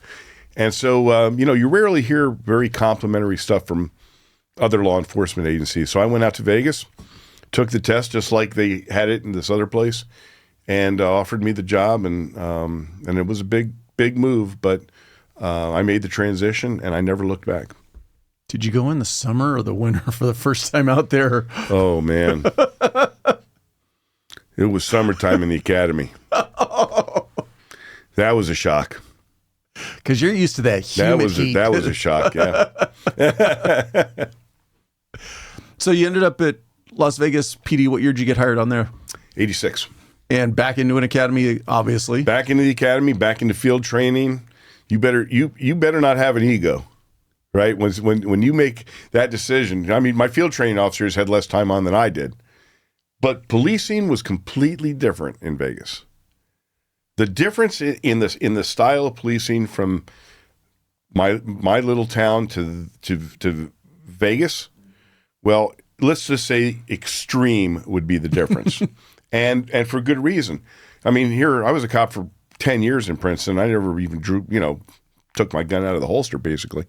Speaker 2: And so, you know, you rarely hear very complimentary stuff from other law enforcement agencies. So I went out to Vegas, took the test just like they had it in this other place, and offered me the job. And it was a big move, but I made the transition, and I never looked back.
Speaker 3: Did you go in the summer or the winter for the first time out there?
Speaker 2: Oh, man. It was summertime in the academy. That was a shock.
Speaker 3: Because you're used to that humid heat.
Speaker 2: That was a shock, yeah.
Speaker 3: So you ended up at Las Vegas PD. What year did you get hired on there?
Speaker 2: 86.
Speaker 3: And back into an academy, obviously.
Speaker 2: Back into the academy, back into field training. You better not have an ego, right? When you make that decision, I mean, my field training officers had less time on than I did, but policing was completely different in Vegas. The difference in the style of policing from my little town to Vegas, well, let's just say extreme would be the difference, and for good reason. I mean, here I was a cop for 10 years in Princeton. I never even took my gun out of the holster. Basically,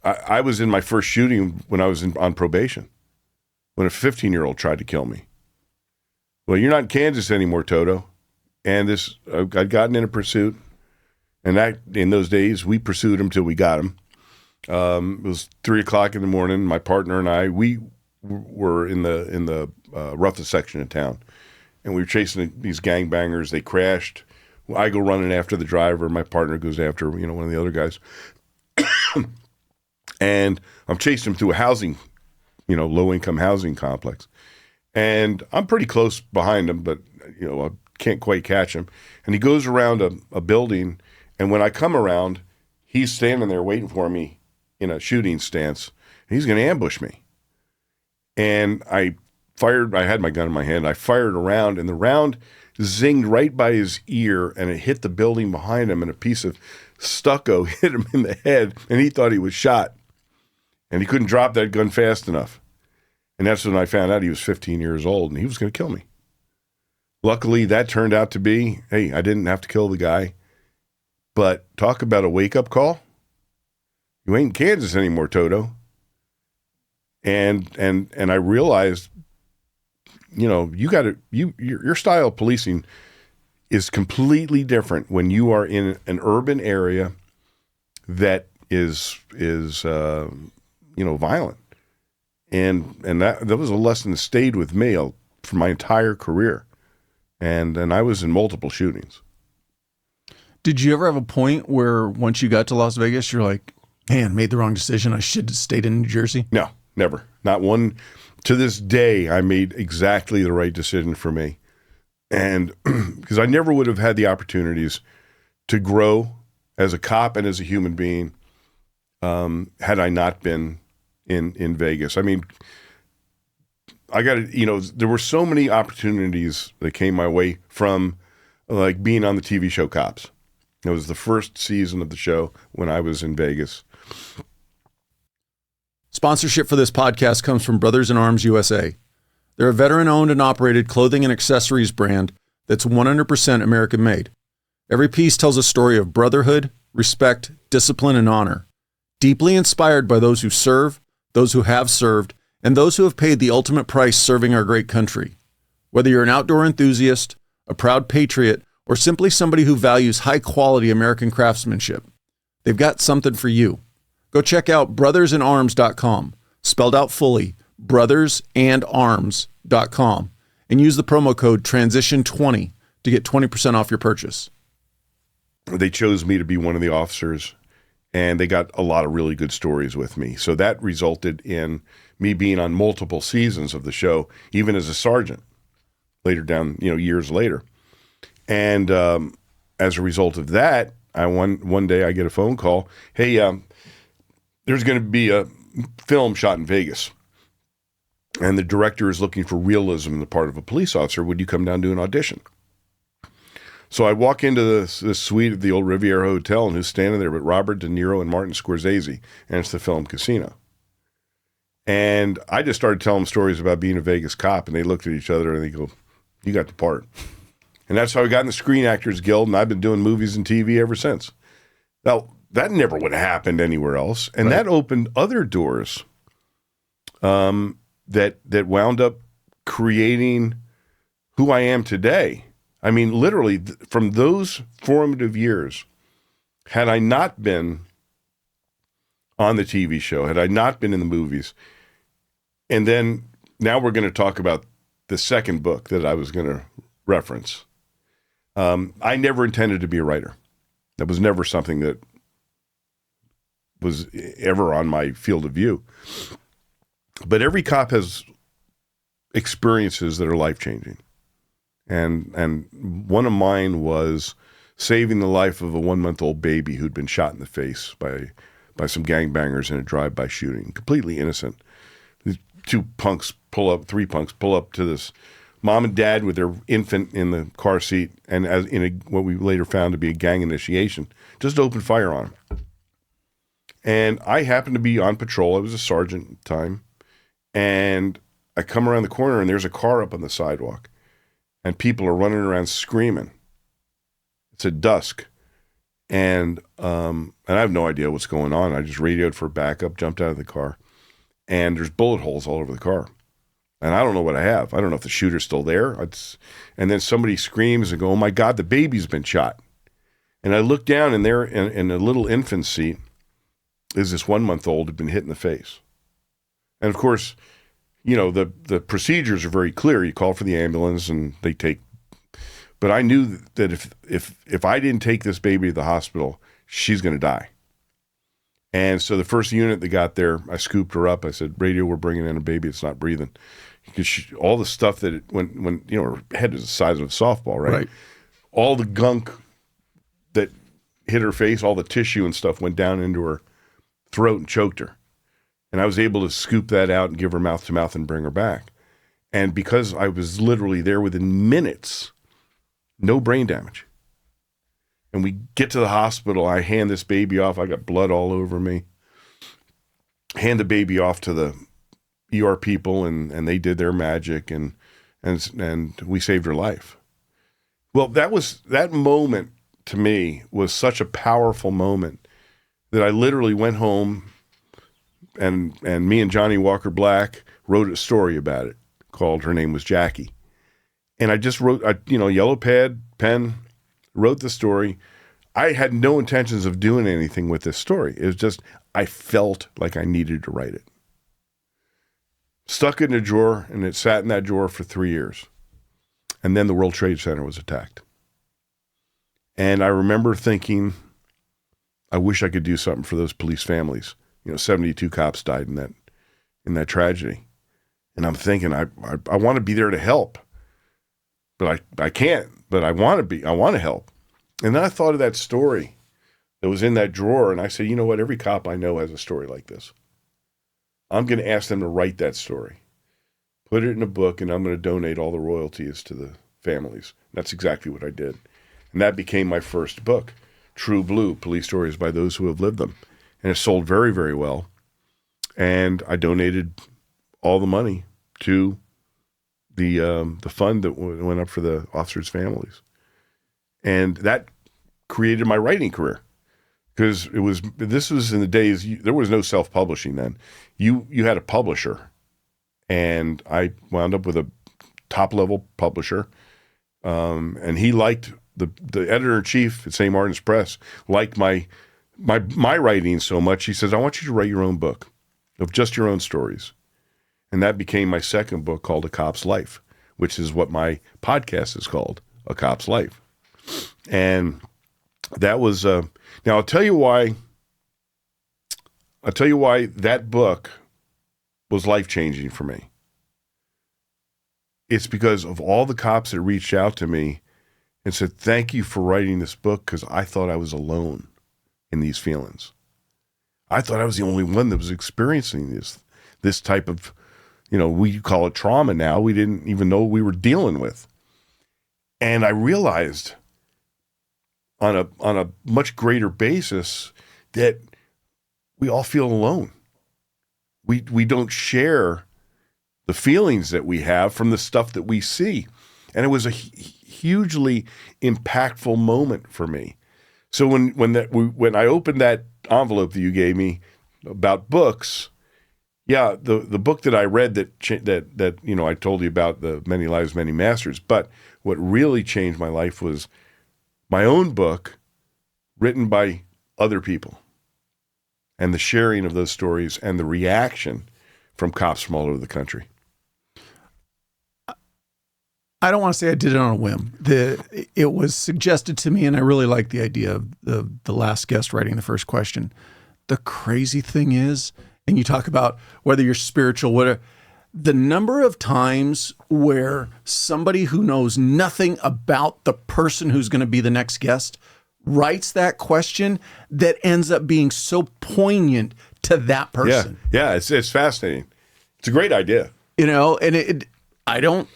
Speaker 2: I was in my first shooting when I was on probation, when a 15-year-old tried to kill me. Well, you're not in Kansas anymore, Toto. And I'd gotten in a pursuit, and in those days, we pursued him till we got him. It was 3:00 in the morning. My partner and I, we were in the roughest section of town, and we were chasing these gangbangers. They crashed. I go running after the driver. My partner goes after one of the other guys, and I'm chasing him through a housing, low-income housing complex, and I'm pretty close behind him, but I can't quite catch him. And he goes around a building, and when I come around, he's standing there waiting for me in a shooting stance. And he's going to ambush me. And I had my gun in my hand. I fired a round, and the round zinged right by his ear, and it hit the building behind him, and a piece of stucco hit him in the head, and he thought he was shot. And he couldn't drop that gun fast enough. And that's when I found out he was 15 years old, and he was going to kill me. Luckily, that turned out to be, hey, I didn't have to kill the guy. But talk about a wake-up call. You ain't in Kansas anymore, Toto. And I realized, your style of policing is completely different when you are in an urban area that is violent. And that was a lesson that stayed with me for my entire career. And I was in multiple shootings.
Speaker 3: Did you ever have a point where once you got to Las Vegas, you're like, man, made the wrong decision. I should have stayed in New Jersey?
Speaker 2: No, never. Not one. To this day, I made exactly the right decision for me. And because I never would have had the opportunities to grow as a cop and as a human being had I not been in Vegas. I mean, there were so many opportunities that came my way from like being on the TV show Cops. It was the first season of the show when I was in Vegas.
Speaker 3: Sponsorship for this podcast comes from Brothers in Arms USA. They're a veteran-owned and operated clothing and accessories brand that's 100% American-made. Every piece tells a story of brotherhood, respect, discipline, and honor. Deeply inspired by those who serve, those who have served, and those who have paid the ultimate price serving our great country. Whether you're an outdoor enthusiast, a proud patriot, or simply somebody who values high-quality American craftsmanship, they've got something for you. Go check out brothersinarms.com, spelled out fully, brothersandarms.com, and use the promo code TRANSITION20 to get 20% off your purchase.
Speaker 2: They chose me to be one of the officers, and they got a lot of really good stories with me. So that resulted in me being on multiple seasons of the show, even as a sergeant, later down, years later. And as a result of that, one day I get a phone call. Hey, there's going to be a film shot in Vegas. And the director is looking for realism on the part of a police officer. Would you come down to an audition? So I walk into this suite at the old Riviera Hotel, and who's standing there but Robert De Niro and Martin Scorsese, and it's the film Casino. And I just started telling them stories about being a Vegas cop, and they looked at each other and they go, you got the part. And that's how I got in the Screen Actors Guild, and I've been doing movies and TV ever since. Now, that never would have happened anywhere else, and that opened other doors that wound up creating who I am today. I mean, literally, from those formative years, had I not been on the TV show, had I not been in the movies, and then now we're going to talk about the second book that I was going to reference. I never intended to be a writer. That was never something that was ever on my field of view. But every cop has experiences that are life-changing. And one of mine was saving the life of a 1-month-old baby who'd been shot in the face by some gangbangers in a drive-by shooting, completely innocent. These three punks pull up to this mom and dad with their infant in the car seat, and as in what we later found to be a gang initiation, just opened fire on them. And I happened to be on patrol. I was a sergeant at the time. And I come around the corner, and there's a car up on the sidewalk. And people are running around screaming. It's at dusk. And I have no idea what's going on. I just radioed for backup, jumped out of the car. And there's bullet holes all over the car. And I don't know what I have. I don't know if the shooter's still there. And then somebody screams and go, oh, my God, the baby's been shot. And I look down, and there in a little infant seat is this 1-month-old who'd been hit in the face. And, of course, you know, the procedures are very clear. You call for the ambulance, and they take. But I knew that if I didn't take this baby to the hospital, she's going to die. And so the first unit that got there, I scooped her up. I said, radio, we're bringing in a baby. It's not breathing. Because all the stuff that when you know, her head is the size of a softball, right? All the gunk that hit her face, all the tissue and stuff went down into her throat and choked her. And I was able to scoop that out and give her mouth to mouth and bring her back. And because I was literally there within minutes, no brain damage. And we get to the hospital, I hand this baby off. I got blood all over me. Hand the baby off to the ER people, and they did their magic, and we saved her life. Well, that moment to me was such a powerful moment that I literally went home, and me and Johnny Walker Black wrote a story about it called Her Name Was Jackie. And I just wrote, yellow pen, wrote the story. I had no intentions of doing anything with this story. It was just, I felt like I needed to write it. Stuck it in a drawer, and it sat in that drawer for 3 years. And then the World Trade Center was attacked. And I remember thinking, I wish I could do something for those police families. 72 cops died in that tragedy. And I'm thinking, I want to be there to help. But I can't, but I want to help. And then I thought of that story that was in that drawer, and I said, you know what? Every cop I know has a story like this. I'm going to ask them to write that story, put it in a book, and I'm going to donate all the royalties to the families. And that's exactly what I did. And that became my first book, True Blue, Police Stories by Those Who Have Lived Them. And it sold very, very well. And I donated all the money to the fund that went up for the officers' families. And that created my writing career. Because this was in the days, there was no self-publishing then. You had a publisher. And I wound up with a top-level publisher. And he liked, the editor-in-chief at St. Martin's Press liked my writing so much. He says, I want you to write your own book of just your own stories. And that became my second book, called A Cop's Life, which is what my podcast is called, A Cop's Life. And that was now I'll tell you why that book was life-changing for me. It's because of all the cops that reached out to me and said, thank you for writing this book, because I thought I was alone in these feelings. I thought I was the only one that was experiencing this type of, we call it trauma now. We didn't even know what we were dealing with. And I realized on a much greater basis that we all feel alone. We don't share the feelings that we have from the stuff that we see. And it was a hugely impactful moment for me. So when I opened that envelope that you gave me about books, yeah, the book that I read that I told you about, the Many Lives, Many Masters, but what really changed my life was my own book written by other people and the sharing of those stories and the reaction from cops from all over the country.
Speaker 3: I don't want to say I did it on a whim. It was suggested to me, and I really like the idea of the last guest writing the first question. The crazy thing is, and you talk about whether you're spiritual, whatever, the number of times where somebody who knows nothing about the person who's going to be the next guest writes that question that ends up being so poignant to that person.
Speaker 2: Yeah, it's fascinating. It's a great idea.
Speaker 3: And I don't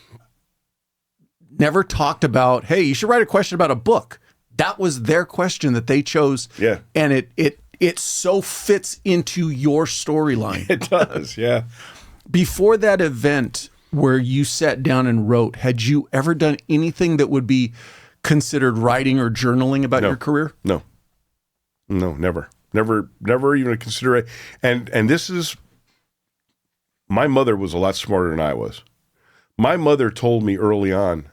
Speaker 3: never talked about, hey, you should write a question about a book. That was their question that they chose.
Speaker 2: Yeah.
Speaker 3: And it so fits into your storyline.
Speaker 2: It does, yeah.
Speaker 3: Before that event where you sat down and wrote, had you ever done anything that would be considered writing or journaling about your career?
Speaker 2: No, never even consider it. And this is, my mother was a lot smarter than I was. My mother told me early on,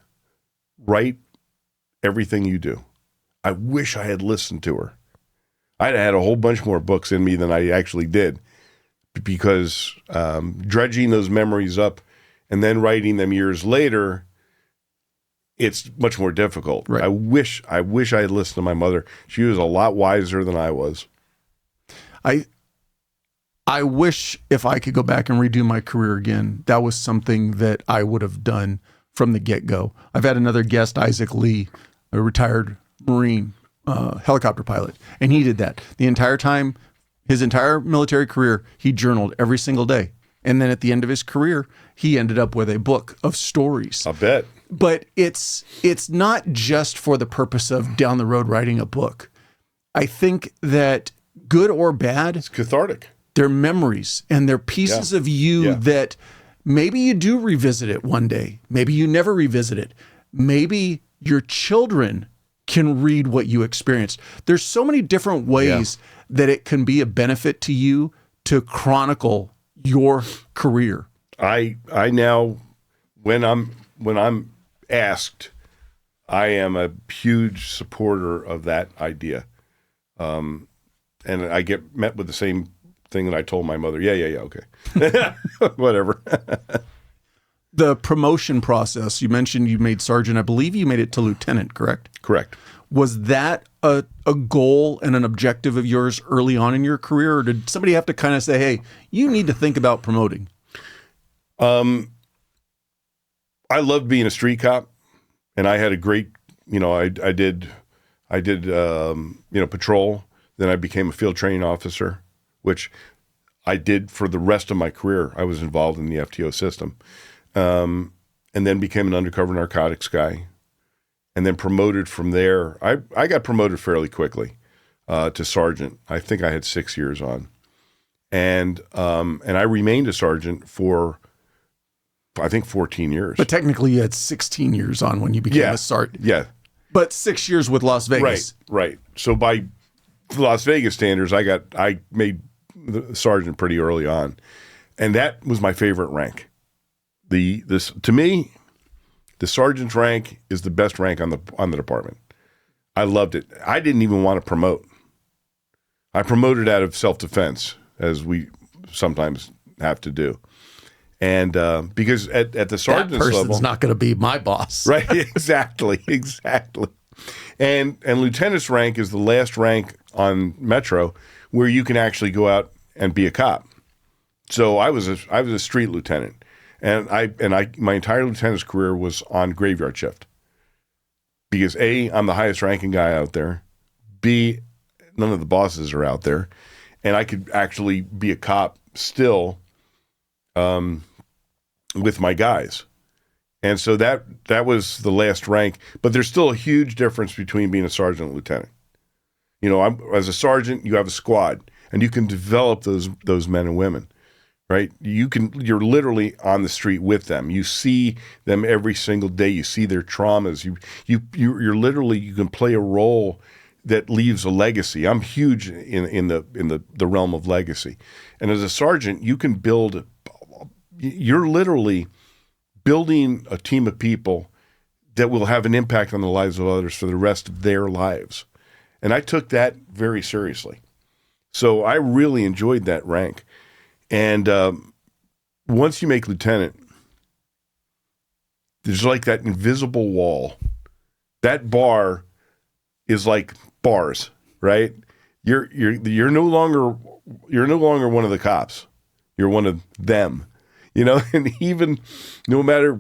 Speaker 2: write everything you do. I wish I had listened to her. I'd had a whole bunch more books in me than I actually did, because dredging those memories up and then writing them years later, it's much more difficult.
Speaker 3: Right.
Speaker 2: I wish I had listened to my mother. She was a lot wiser than I was.
Speaker 3: I wish if I could go back and redo my career again, that was something that I would have done from the get-go. I've had another guest, Isaac Lee, a retired Marine helicopter pilot, and he did that. The entire time, his entire military career, he journaled every single day. And then at the end of his career, he ended up with a book of stories.
Speaker 2: I bet.
Speaker 3: But it's not just for the purpose of down the road writing a book. I think that good or bad,
Speaker 2: it's cathartic.
Speaker 3: They're memories and they're pieces of you that maybe you do revisit it one day. Maybe you never revisit it. Maybe your children can read what you experienced. There's so many different ways that it can be a benefit to you to chronicle your career.
Speaker 2: I now, when I'm asked, I am a huge supporter of that idea. And I get met with the same thing that I told my mother. Yeah, okay. Whatever.
Speaker 3: The promotion process, you mentioned you made sergeant. I believe you made it to lieutenant, correct?
Speaker 2: Correct.
Speaker 3: Was that a goal and an objective of yours early on in your career, or did somebody have to kind of say, hey, you need to think about promoting?
Speaker 2: I loved being a street cop, and I had a great, I did patrol. Then I became a field training officer, which I did for the rest of my career. I was involved in the FTO system, and then became an undercover narcotics guy, and then promoted from there. I got promoted fairly quickly to sergeant. I think I had 6 years on, and I remained a sergeant for, I think, 14 years.
Speaker 3: But technically you had 16 years on when you became a sergeant.
Speaker 2: Yeah.
Speaker 3: But 6 years with Las Vegas.
Speaker 2: Right. So by Las Vegas standards, I made the sergeant pretty early on, and that was my favorite rank. To me, the sergeant's rank is the best rank on the department. I loved it. I didn't even want to promote. I promoted out of self-defense, as we sometimes have to do. And because at the sergeant's level,
Speaker 3: that person's not going to be my boss.
Speaker 2: Right, exactly. And lieutenant's rank is the last rank on Metro where you can actually go out and be a cop. So I was a street lieutenant, and my entire lieutenant's career was on graveyard shift. Because A, I'm the highest ranking guy out there. B, none of the bosses are out there. and I could actually be a cop still with my guys. And so that was the last rank, but there's still a huge difference between being a sergeant and lieutenant. You know, as a sergeant, you have a squad, and you can develop those men and women, right? You're literally on the street with them. You see them every single day. You see their traumas. You're literally, you can play a role that leaves a legacy. I'm huge in the realm of legacy, and as a sergeant, you can build. You're literally building a team of people that will have an impact on the lives of others for the rest of their lives. And I took that very seriously. So I really enjoyed that rank. And once you make lieutenant, there's like that invisible wall. That bar is like bars, right? You're no longer one of the cops. You're one of them. You know, and even no matter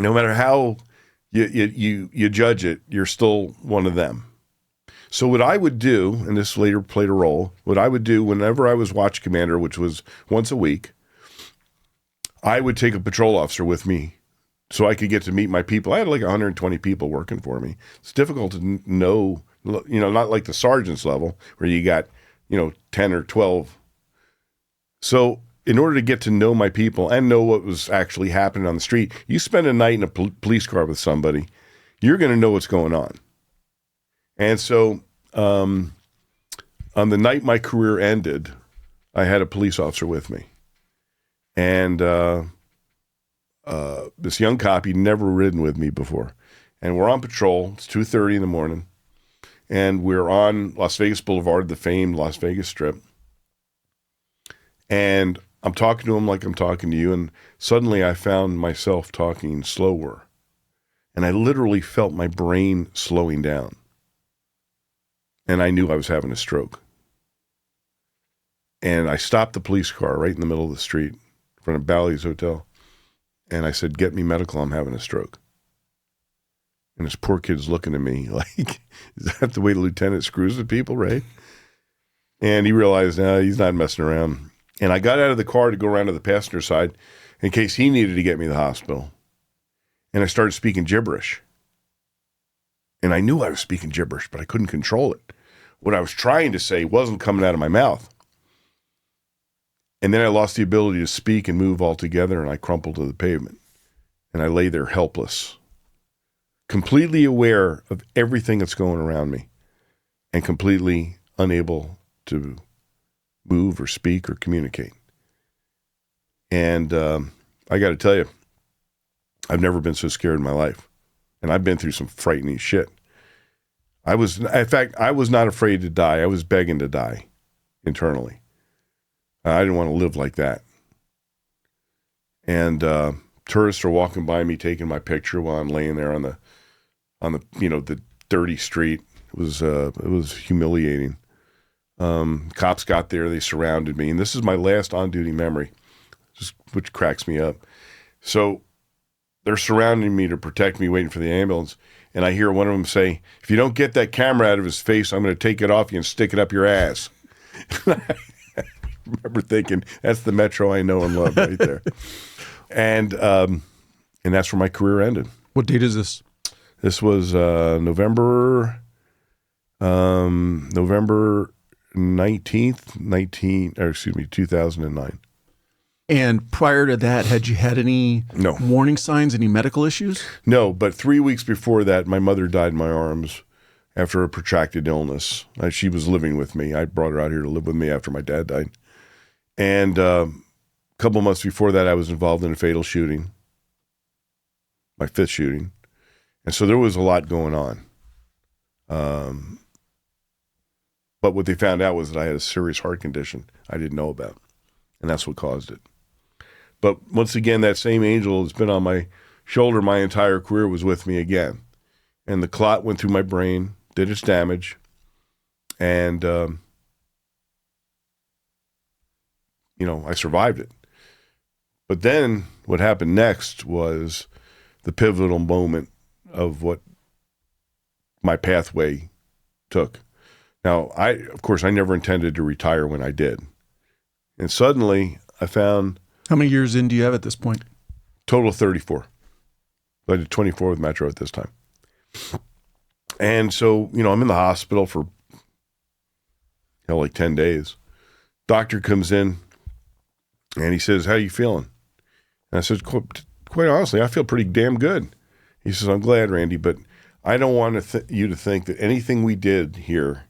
Speaker 2: how you judge it, you're still one of them. So what I would do, and this later played a role, what I would do whenever I was watch commander, which was once a week, I would take a patrol officer with me so I could get to meet my people. I had like 120 people working for me. It's difficult to know, you know, not like the sergeant's level where you got, 10 or 12. So in order to get to know my people and know what was actually happening on the street, you spend a night in a police car with somebody, you're going to know what's going on. And so on the night my career ended, I had a police officer with me. And this young cop, he'd never ridden with me before. And we're on patrol. It's 2:30 in the morning. And we're on Las Vegas Boulevard, the famed Las Vegas Strip. And I'm talking to him like I'm talking to you, and suddenly I found myself talking slower. And I literally felt my brain slowing down. And I knew I was having a stroke. And I stopped the police car right in the middle of the street in front of Bally's Hotel. And I said, "Get me medical, I'm having a stroke." And this poor kid's looking at me like, is that the way the lieutenant screws with people, right? And he realized, no, he's not messing around. And I got out of the car to go around to the passenger side in case he needed to get me to the hospital. And I started speaking gibberish. And I knew I was speaking gibberish, but I couldn't control it. What I was trying to say wasn't coming out of my mouth. And then I lost the ability to speak and move altogether, and I crumpled to the pavement. And I lay there helpless, completely aware of everything that's going around me, and completely unable to move or speak or communicate. And I got to tell you, I've never been so scared in my life. And I've been through some frightening shit. I was not afraid to die. I was begging to die internally. I didn't want to live like that. And tourists are walking by me, taking my picture while I'm laying there on the the dirty street. It was humiliating. Cops got there, they surrounded me, and this is my last on-duty memory, which cracks me up. So they're surrounding me to protect me, waiting for the ambulance, and I hear one of them say, "If you don't get that camera out of his face, I'm going to take it off you and stick it up your ass." I remember thinking, that's the Metro I know and love right there. And that's where my career ended.
Speaker 3: What date is this?
Speaker 2: This was November 19th, 2009.
Speaker 3: And prior to that, had you had any warning signs, any medical issues?
Speaker 2: No, but 3 weeks before that, my mother died in my arms after a protracted illness. She was living with me. I brought her out here to live with me after my dad died. And a couple months before that, I was involved in a fatal shooting, my 5th shooting. And so there was a lot going on. But what they found out was that I had a serious heart condition I didn't know about. And that's what caused it. But once again, that same angel that's been on my shoulder my entire career was with me again. And the clot went through my brain, did its damage. And, I survived it. But then what happened next was the pivotal moment of what my pathway took. Now, of course, I never intended to retire when I did. And suddenly I found...
Speaker 3: How many years in do you have at this point?
Speaker 2: Total of 34. I did 24 with Metro at this time. And so, I'm in the hospital for like 10 days. Doctor comes in and he says, "How you feeling?" And I said, quite honestly, I feel pretty damn good. He says, "I'm glad, Randy, but I don't want you to think that anything we did here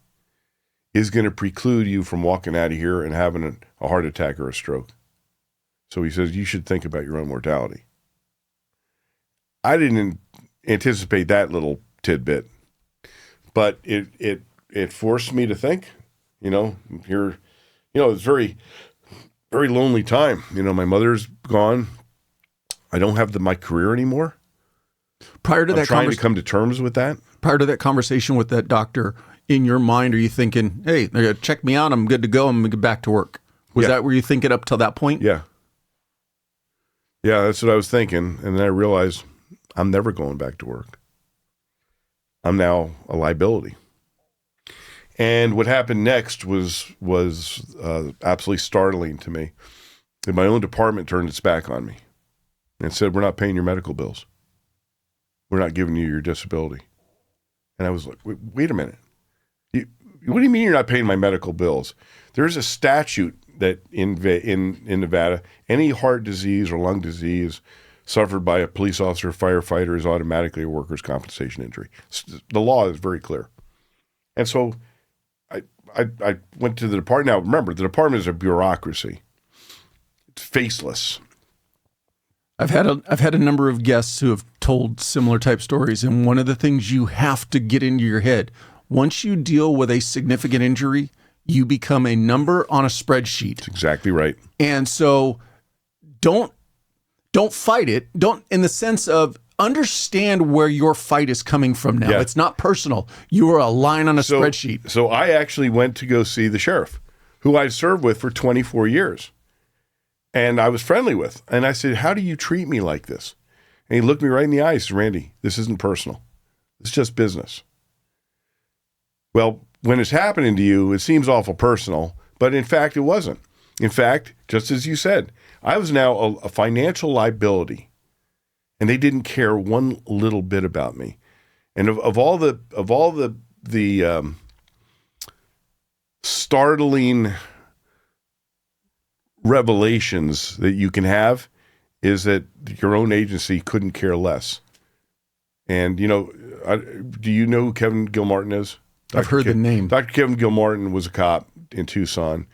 Speaker 2: is going to preclude you from walking out of here and having a heart attack or a stroke." So he says, "You should think about your own mortality." I didn't anticipate that little tidbit, but it forced me to think. It's very, very lonely time. My mother's gone. I don't have my career anymore.
Speaker 3: Prior to that,
Speaker 2: trying to come to terms with that.
Speaker 3: Prior to that conversation with that doctor, in your mind, are you thinking, "Hey, they're gonna check me out. I'm good to go. I'm gonna get back to work"? Was that were you thinking up till that point?
Speaker 2: Yeah. Yeah, that's what I was thinking, and then I realized I'm never going back to work. I'm now a liability. And what happened next was absolutely startling to me. And my own department turned its back on me and said, "We're not paying your medical bills. We're not giving you your disability." And I was like, wait a minute. What do you mean you're not paying my medical bills? There's a statute that in Nevada, any heart disease or lung disease suffered by a police officer or firefighter is automatically a workers' compensation injury. The law is very clear. And so I went to the department. Now, remember, the department is a bureaucracy. It's faceless.
Speaker 3: I've had a number of guests who have told similar type stories, and one of the things you have to get into your head, once you deal with a significant injury, you become a number on a spreadsheet.
Speaker 2: That's exactly right.
Speaker 3: And so don't fight it. Don't, in the sense of, understand where your fight is coming from now. Yeah. It's not personal. You are a line on a spreadsheet.
Speaker 2: So I actually went to go see the sheriff, who I'd served with for 24 years. And I was friendly with. And I said, "How do you treat me like this?" And he looked me right in the eyes and said, "Randy, this isn't personal. It's just business." Well, when it's happening to you, it seems awful personal, but in fact, it wasn't. In fact, just as you said, I was now a financial liability, and they didn't care one little bit about me. And of all the startling revelations that you can have is that your own agency couldn't care less. And do you know who Kevin Gilmartin is?
Speaker 3: I've heard the name.
Speaker 2: Dr. Kevin Gilmartin was a cop in Tucson,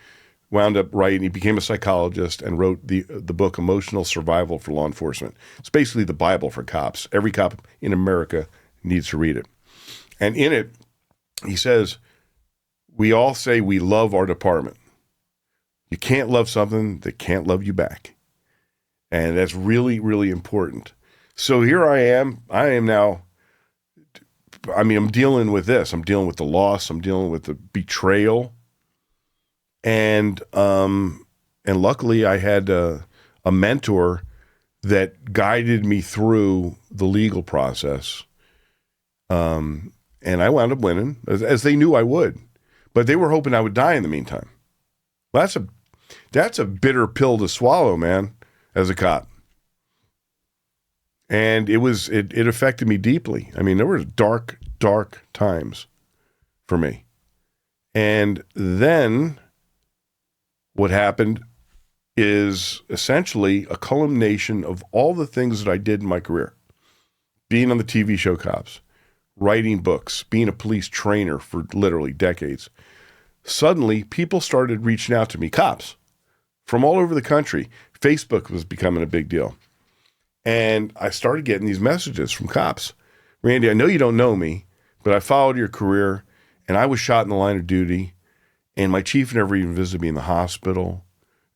Speaker 2: wound up writing, he became a psychologist and wrote the book Emotional Survival for Law Enforcement. It's basically the Bible for cops. Every cop in America needs to read it. And in it, he says, we all say we love our department. You can't love something that can't love you back. And that's really, really important. So here I am now, I'm dealing with this. I'm dealing with the loss. I'm dealing with the betrayal. And luckily I had a mentor that guided me through the legal process. And I wound up winning, as they knew I would. But they were hoping I would die in the meantime. Well, that's a bitter pill to swallow, man, as a cop. And it affected me deeply. I mean, there were dark, dark times for me. And then what happened is essentially a culmination of all the things that I did in my career. Being on the TV show Cops, writing books, being a police trainer for literally decades. Suddenly, people started reaching out to me, cops, from all over the country. Facebook was becoming a big deal. And I started getting these messages from cops. Randy, I know you don't know me, but I followed your career, and I was shot in the line of duty, and my chief never even visited me in the hospital.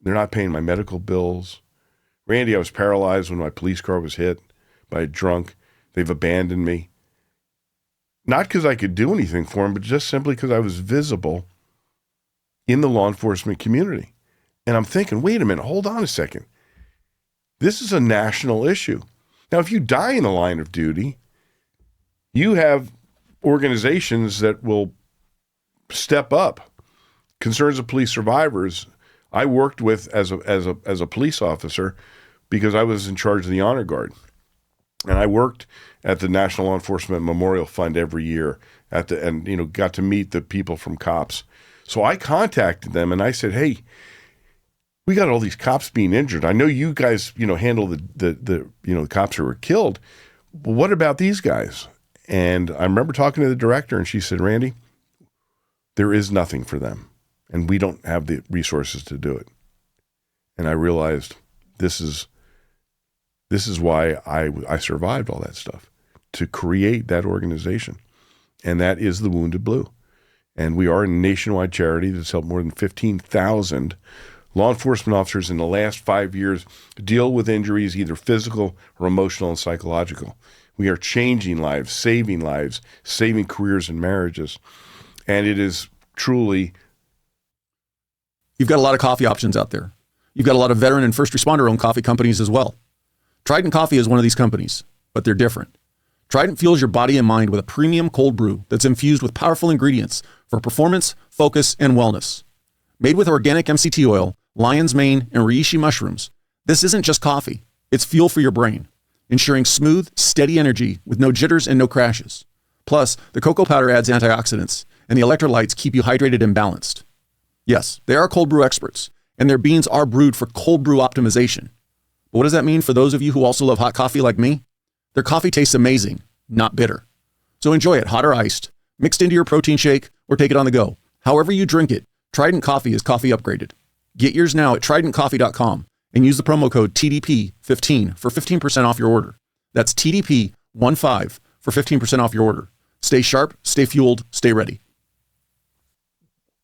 Speaker 2: They're not paying my medical bills. Randy, I was paralyzed when my police car was hit by a drunk. They've abandoned me. Not because I could do anything for them, but just simply because I was visible in the law enforcement community. And I'm thinking, wait a minute, hold on a second. This is a national issue. Now, if you die in the line of duty, you have organizations that will step up. Concerns of police survivors, I worked with as a police officer because I was in charge of the honor guard. And I worked at the National Law Enforcement Memorial Fund every year and got to meet the people from cops. So I contacted them and I said, hey, we got all these cops being injured. I know you guys, handle the cops who were killed. But what about these guys? And I remember talking to the director and she said, Randy, there is nothing for them. And we don't have the resources to do it. And I realized this is why I survived all that stuff, to create that organization. And that is the Wounded Blue. And we are a nationwide charity that's helped more than 15,000 law enforcement officers in the last 5 years deal with injuries, either physical or emotional and psychological. We are changing lives, saving careers and marriages. And it is truly...
Speaker 3: You've got a lot of coffee options out there. You've got a lot of veteran and first responder-owned coffee companies as well. Trident Coffee is one of these companies, but they're different. Trident fuels your body and mind with a premium cold brew that's infused with powerful ingredients for performance, focus, and wellness. Made with organic MCT oil, lion's mane, and reishi mushrooms, this isn't just coffee. It's fuel for your brain, ensuring smooth, steady energy with no jitters and no crashes. Plus, the cocoa powder adds antioxidants, and the electrolytes keep you hydrated and balanced. Yes, they are cold brew experts, and their beans are brewed for cold brew optimization. But what does that mean for those of you who also love hot coffee like me? Their coffee tastes amazing, not bitter. So enjoy it hot or iced, mixed into your protein shake, or take it on the go. However you drink it, Trident Coffee is coffee upgraded. Get yours now at tridentcoffee.com and use the promo code TDP15 for 15% off your order. That's TDP15 for 15% off your order. Stay sharp, stay fueled, stay ready.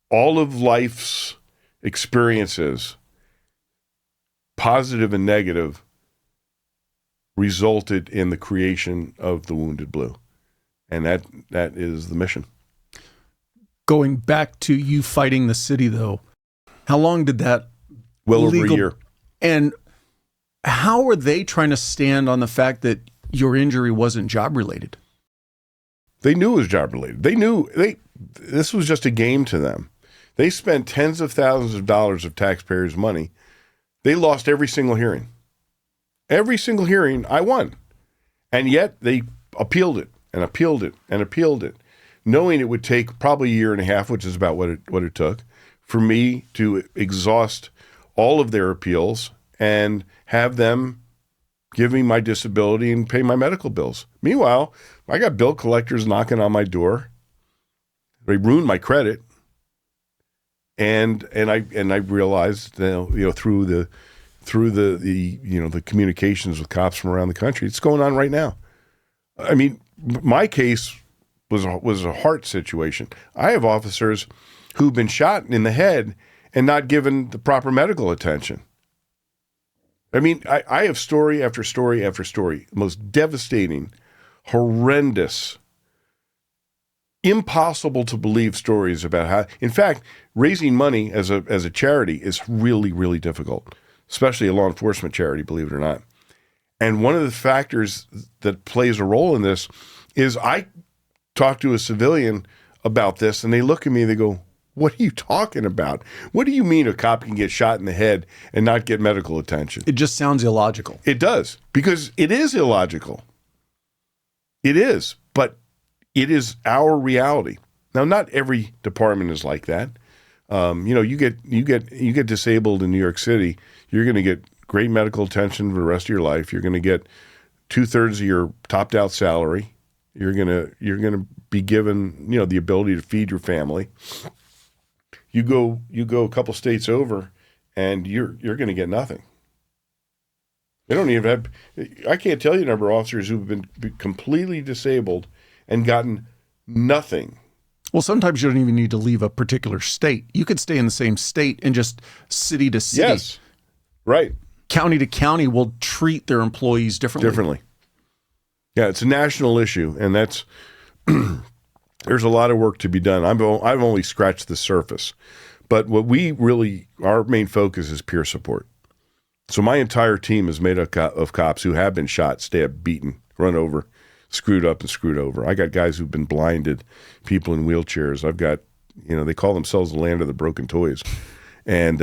Speaker 2: All of life's experiences, positive and negative, resulted in the creation of the Wounded Blue. And that is the mission.
Speaker 3: Going back to you fighting the city, though, how long did that?
Speaker 2: Well over a year.
Speaker 3: And how are they trying to stand on the fact that your injury wasn't job related?
Speaker 2: They knew it was job related. They knew this was just a game to them. They spent tens of thousands of dollars of taxpayers' money. They lost every single hearing. Every single hearing I won. And yet they appealed it and appealed it and appealed it, knowing it would take probably a year and a half, which is about what it took, for me to exhaust all of their appeals and have them give me my disability and pay my medical bills. Meanwhile, I got bill collectors knocking on my door. They ruined my credit. And I realized through the communications with cops from around the country, it's going on right now. I mean, my case was a heart situation. I have officers who've been shot in the head and not given the proper medical attention. I mean, I have story after story after story, most devastating, horrendous, impossible to believe stories about how, in fact, raising money as a charity is really, really difficult, especially a law enforcement charity, believe it or not. And one of the factors that plays a role in this is I talk to a civilian about this and they look at me and they go, what are you talking about? What do you mean a cop can get shot in the head and not get medical attention?
Speaker 3: It just sounds illogical.
Speaker 2: It does, because it is illogical. It is, but it is our reality. Now, not every department is like that. You get disabled in New York City, you're going to get great medical attention for the rest of your life. You're going to get 2/3 of your topped out salary. You're going to be given, the ability to feed your family. You go a couple states over, and you're going to get nothing. They don't even have. I can't tell you the number of officers who've been completely disabled and gotten nothing.
Speaker 3: Well, sometimes you don't even need to leave a particular state. You could stay in the same state and just city to city.
Speaker 2: Yes, right.
Speaker 3: County to county will treat their employees differently.
Speaker 2: Yeah, it's a national issue, and that's there's a lot of work to be done. I've only scratched the surface, but our main focus is peer support. So my entire team is made up of cops who have been shot, stabbed, beaten, run over, screwed up and screwed over. I got guys who've been blinded, people in wheelchairs. I've got they call themselves the land of the broken toys. And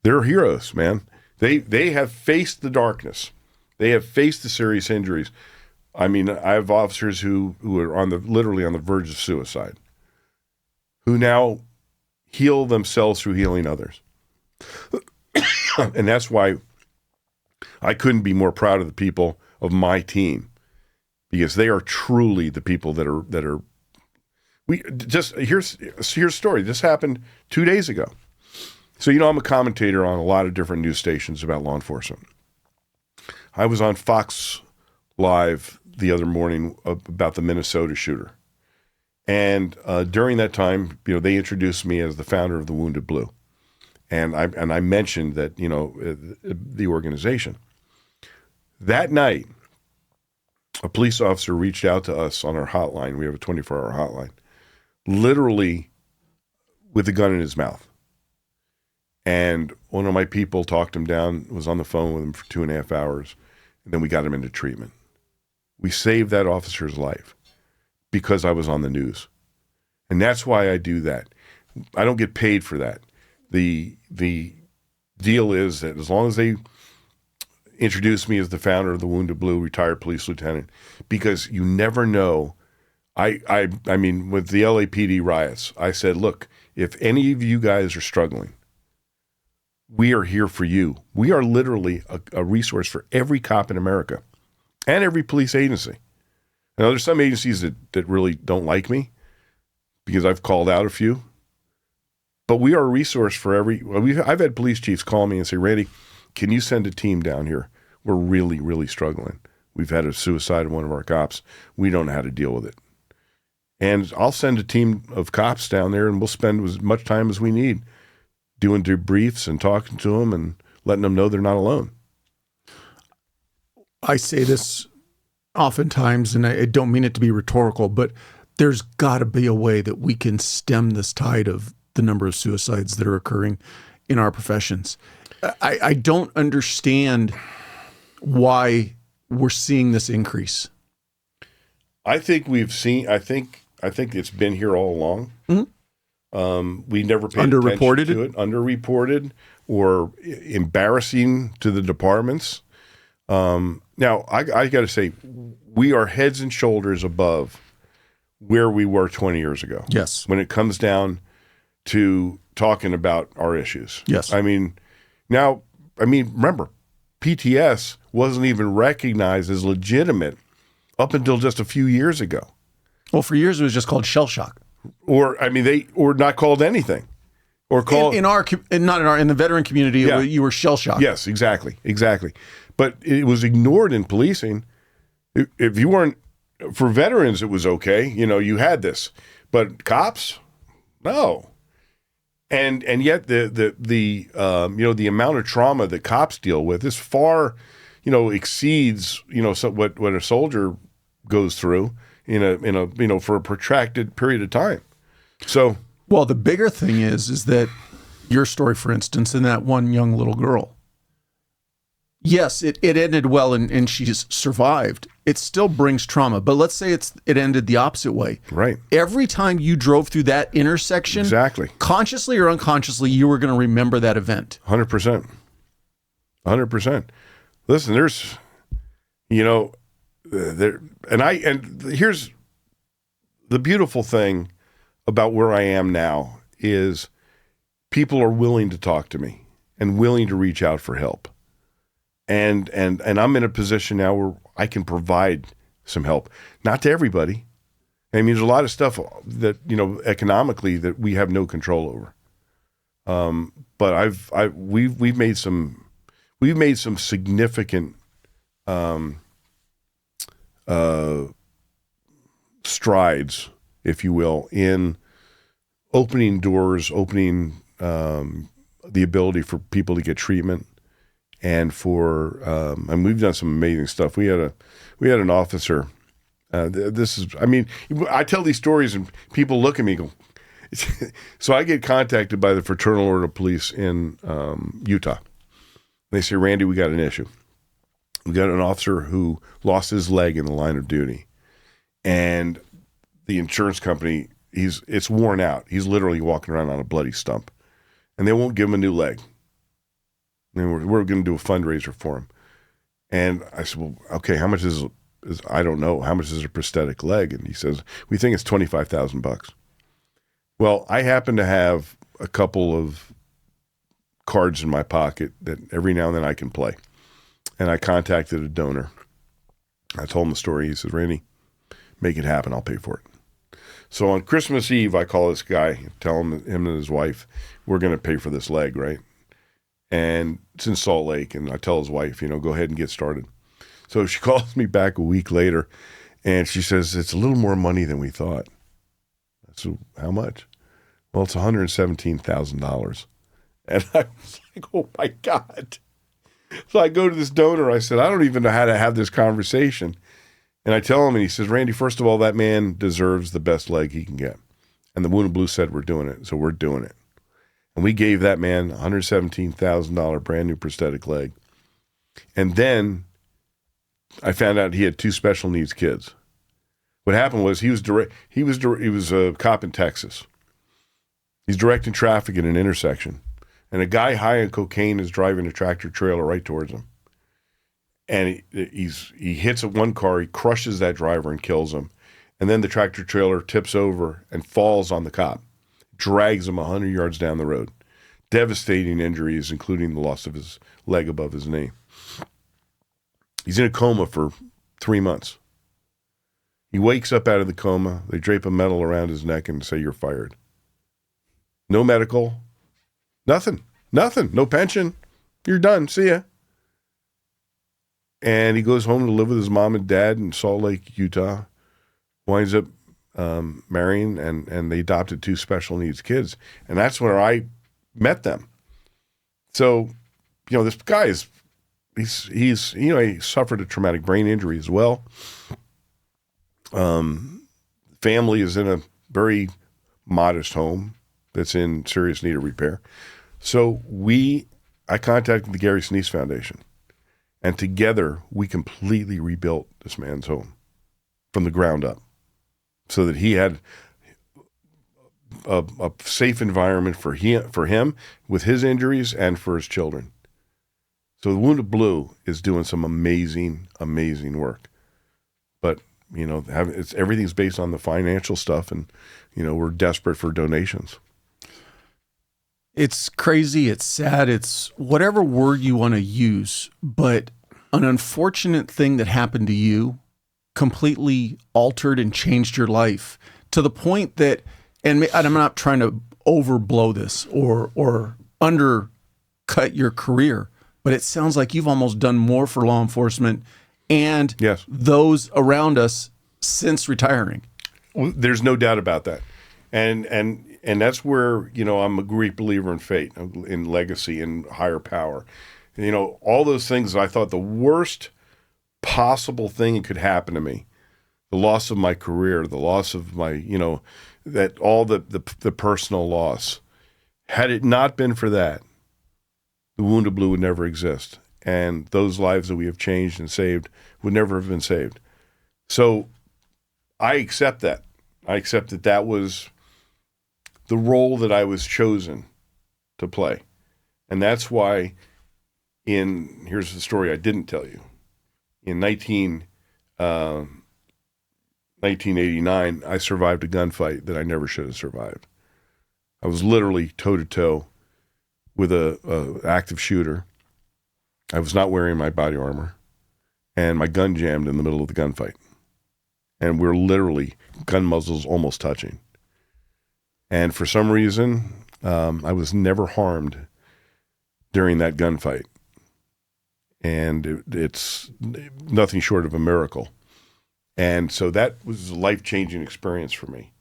Speaker 2: they're heroes, man. They have faced the darkness. They have faced the serious injuries. I mean, I have officers who are literally on the verge of suicide, who now heal themselves through healing others. And that's why I couldn't be more proud of the people of my team, because they are truly the people that are. Here's a story. This happened 2 days ago. So, I'm a commentator on a lot of different news stations about law enforcement. I was on Fox Live the other morning about the Minnesota shooter. And during that time, they introduced me as the founder of the Wounded Blue. And I mentioned that, the organization. That night, a police officer reached out to us on our hotline. We have a 24-hour hotline, literally with a gun in his mouth. And one of my people talked him down, was on the phone with him for 2.5 hours, and then we got him into treatment. We saved that officer's life because I was on the news. And that's why I do that. I don't get paid for that. The deal is that as long as they introduce me as the founder of the Wounded Blue, retired police lieutenant, because you never know. I mean, with the LAPD riots, I said, look, if any of you guys are struggling, we are here for you. We are literally a resource for every cop in America and every police agency. Now, there's some agencies that really don't like me because I've called out a few, but we are a resource for I've had police chiefs call me and say, Randy, can you send a team down here? We're really, really struggling. We've had a suicide of one of our cops. We don't know how to deal with it. And I'll send a team of cops down there, and we'll spend as much time as we need doing debriefs and talking to them and letting them know they're not alone.
Speaker 3: I say this oftentimes, and I don't mean it to be rhetorical, but there's got to be a way that we can stem this tide of the number of suicides that are occurring in our professions. I don't understand why we're seeing this increase.
Speaker 2: I think it's been here all along. Mm-hmm. We never paid attention to it. Underreported or embarrassing to the departments. Now, I got to say, we are heads and shoulders above where we were 20 years ago.
Speaker 3: Yes.
Speaker 2: When it comes down to talking about our issues.
Speaker 3: Yes.
Speaker 2: Remember, PTS wasn't even recognized as legitimate up until just a few years ago.
Speaker 3: Well, for years it was just called shell shock.
Speaker 2: Or not called anything. Or called
Speaker 3: in the veteran community, yeah. You were shell shocked.
Speaker 2: Yes, exactly. But it was ignored in policing. If you weren't, for veterans, it was okay. You had this, but cops, no. And yet the amount of trauma that cops deal with is far, exceeds what a soldier goes through for a protracted period of time. So,
Speaker 3: well, the bigger thing is that your story, for instance, and that one young little girl. Yes, it ended well and she's survived. It still brings trauma, but let's say it ended the opposite way.
Speaker 2: Right.
Speaker 3: Every time you drove through that intersection,
Speaker 2: exactly,
Speaker 3: consciously or unconsciously, you were going to remember that event.
Speaker 2: 100%. 100%. Listen, there's, and here's the beautiful thing about where I am now is people are willing to talk to me and willing to reach out for help. And I'm in a position now where I can provide some help, not to everybody. I mean, there's a lot of stuff that, economically that we have no control over. But we've made some significant, strides, if you will, in opening doors, opening, the ability for people to get treatment. And and we've done some amazing stuff. We had an officer. I tell these stories and people look at me and go. So I get contacted by the Fraternal Order of Police in Utah. They say, Randy, we got an issue. We got an officer who lost his leg in the line of duty, and the insurance company it's worn out. He's literally walking around on a bloody stump, and they won't give him a new leg. And we're going to do a fundraiser for him. And I said, well, okay, how much is I don't know, how much is a prosthetic leg? And he says, we think it's $25,000. Well, I happen to have a couple of cards in my pocket that every now and then I can play. And I contacted a donor. I told him the story. He says, Randy, make it happen. I'll pay for it. So on Christmas Eve, I call this guy, tell him and his wife, we're going to pay for this leg, right? And it's in Salt Lake. And I tell his wife, go ahead and get started. So she calls me back a week later, and she says, it's a little more money than we thought. I said, how much? Well, it's $117,000. And I was like, oh, my God. So I go to this donor. I said, I don't even know how to have this conversation. And I tell him, and he says, Randy, first of all, that man deserves the best leg he can get. And the Wounded Blue said, we're doing it. So we're doing it. And we gave that man a $117,000 brand new prosthetic leg. And then I found out he had 2 special needs kids. What happened was he was a cop in Texas. He's directing traffic at an intersection, and a guy high on cocaine is driving a tractor trailer right towards him. And he hits one car, he crushes that driver and kills him. And then the tractor trailer tips over and falls on the cop, drags him 100 yards down the road. Devastating injuries, including the loss of his leg above his knee. He's in a coma for 3 months. He wakes up out of the coma. They drape a medal around his neck and say, you're fired. No medical. Nothing. No pension. You're done. See ya. And he goes home to live with his mom and dad in Salt Lake, Utah. Winds up marrying, and they adopted 2 special needs kids. And that's where I met them. So, this guy is... he suffered a traumatic brain injury as well. Family is in a very modest home that's in serious need of repair. So I contacted the Gary Sinise Foundation, and together we completely rebuilt this man's home from the ground up so that he had a safe environment for him with his injuries and for his children. So the Wounded Blue is doing some amazing, amazing work. But, everything's based on the financial stuff, and, we're desperate for donations.
Speaker 3: It's crazy. It's sad. It's whatever word you want to use, but an unfortunate thing that happened to you completely altered and changed your life to the point that, and I'm not trying to overblow this or undercut your career, but it sounds like you've almost done more for law enforcement and
Speaker 2: yes,
Speaker 3: those around us since retiring.
Speaker 2: Well, there's no doubt about that. And that's where, I'm a great believer in fate, in legacy, and higher power. All those things I thought the worst possible thing that could happen to me, the loss of my career, the loss of my, that all the personal loss, had it not been for that, the Wounded Blue would never exist. And those lives that we have changed and saved would never have been saved. So I accept that. I accept that that was the role that I was chosen to play. And that's why here's the story I didn't tell you. In 1989, I survived a gunfight that I never should have survived. I was literally toe-to-toe with a active shooter. I was not wearing my body armor, and my gun jammed in the middle of the gunfight. And we're literally gun muzzles almost touching. And for some reason, I was never harmed during that gunfight. And it's nothing short of a miracle. And so that was a life-changing experience for me.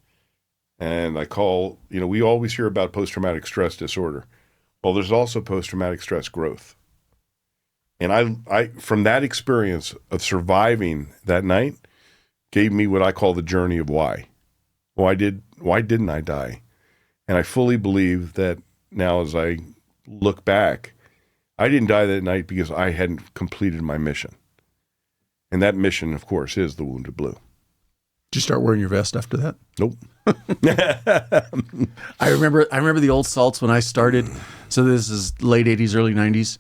Speaker 2: And I call, we always hear about post-traumatic stress disorder. Well, there's also post-traumatic stress growth. And I from that experience of surviving that night gave me what I call the journey of why. Why didn't I die? And I fully believe that now as I look back, I didn't die that night because I hadn't completed my mission. And that mission, of course, is the Wounded Blue.
Speaker 3: Did you start wearing your vest after that?
Speaker 2: Nope.
Speaker 3: I remember the old salts when I started. So this is late 80s, early 90s.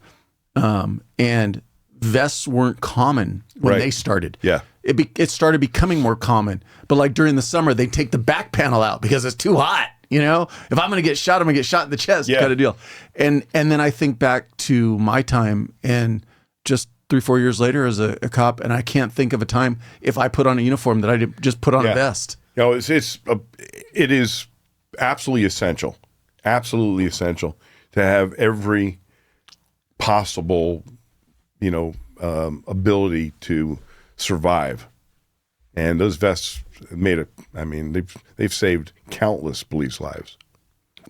Speaker 3: And vests weren't common when they started.
Speaker 2: Yeah.
Speaker 3: It started becoming more common. But like during the summer, they take the back panel out because it's too hot. You know, if I'm going to get shot, I'm going to get shot in the chest kind of deal. And then I think back to my time and just 3-4 years later as a cop, and I can't think of a time if I put on a uniform that I did just put on a vest.
Speaker 2: You know, it is absolutely essential to have every possible, ability to survive. And those vests they've saved countless police lives.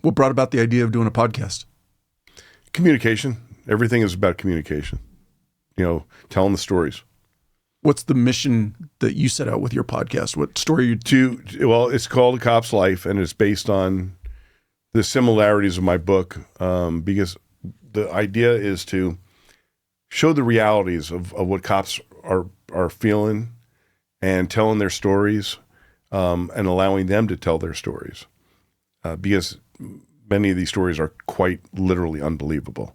Speaker 3: What brought about the idea of doing a podcast?
Speaker 2: Communication. Everything is about communication. Telling the stories.
Speaker 3: What's the mission that you set out with your podcast? What story
Speaker 2: Well, it's called A Cop's Life, and it's based on the similarities of my book, because the idea is to show the realities of what cops are feeling and telling their stories, and allowing them to tell their stories, because many of these stories are quite literally unbelievable.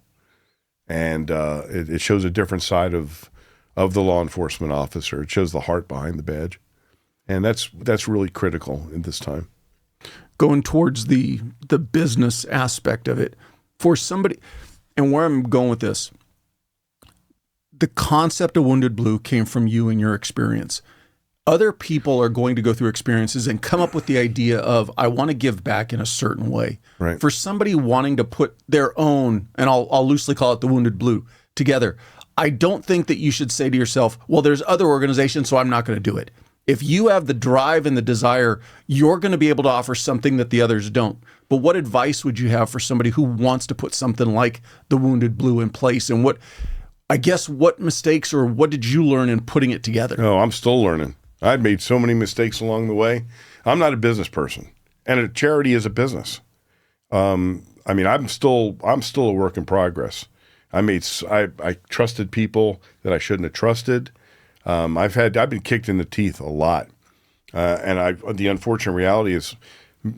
Speaker 2: And it shows a different side of the law enforcement officer. It shows the heart behind the badge. And that's really critical in this time.
Speaker 3: Going towards the business aspect of it, for somebody, and where I'm going with this, the concept of Wounded Blue came from you and your experience. Other people are going to go through experiences and come up with the idea of, I want to give back in a certain way.
Speaker 2: Right.
Speaker 3: For somebody wanting to put their own, and I'll loosely call it the Wounded Blue, together, I don't think that you should say to yourself, well, there's other organizations, so I'm not going to do it. If you have the drive and the desire, you're going to be able to offer something that the others don't. But what advice would you have for somebody who wants to put something like the Wounded Blue in place? And what mistakes or what did you learn in putting it together?
Speaker 2: Oh, I'm still learning. I've made so many mistakes along the way. I'm not a business person, and a charity is a business. I'm still a work in progress. I trusted people that I shouldn't have trusted. I've been kicked in the teeth a lot, and the unfortunate reality is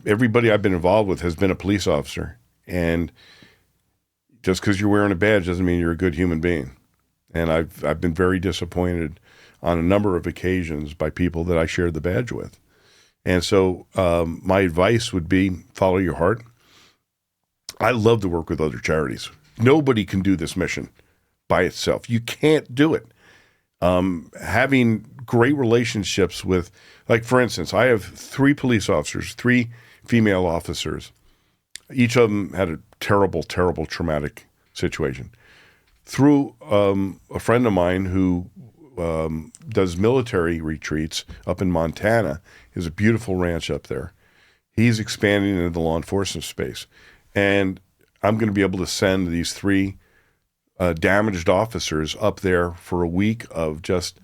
Speaker 2: everybody I've been involved with has been a police officer, and just because you're wearing a badge doesn't mean you're a good human being. And I've been very disappointed on a number of occasions by people that I shared the badge with. And so my advice would be follow your heart. I love to work with other charities. Nobody can do this mission by itself. You can't do it. Having great relationships with, like, for instance, I have 3 police officers, 3 female officers. Each of them had a terrible, terrible traumatic situation. Through a friend of mine who does military retreats up in Montana. There's a beautiful ranch up there. He's expanding into the law enforcement space. And I'm going to be able to send these 3 damaged officers up there for a week of just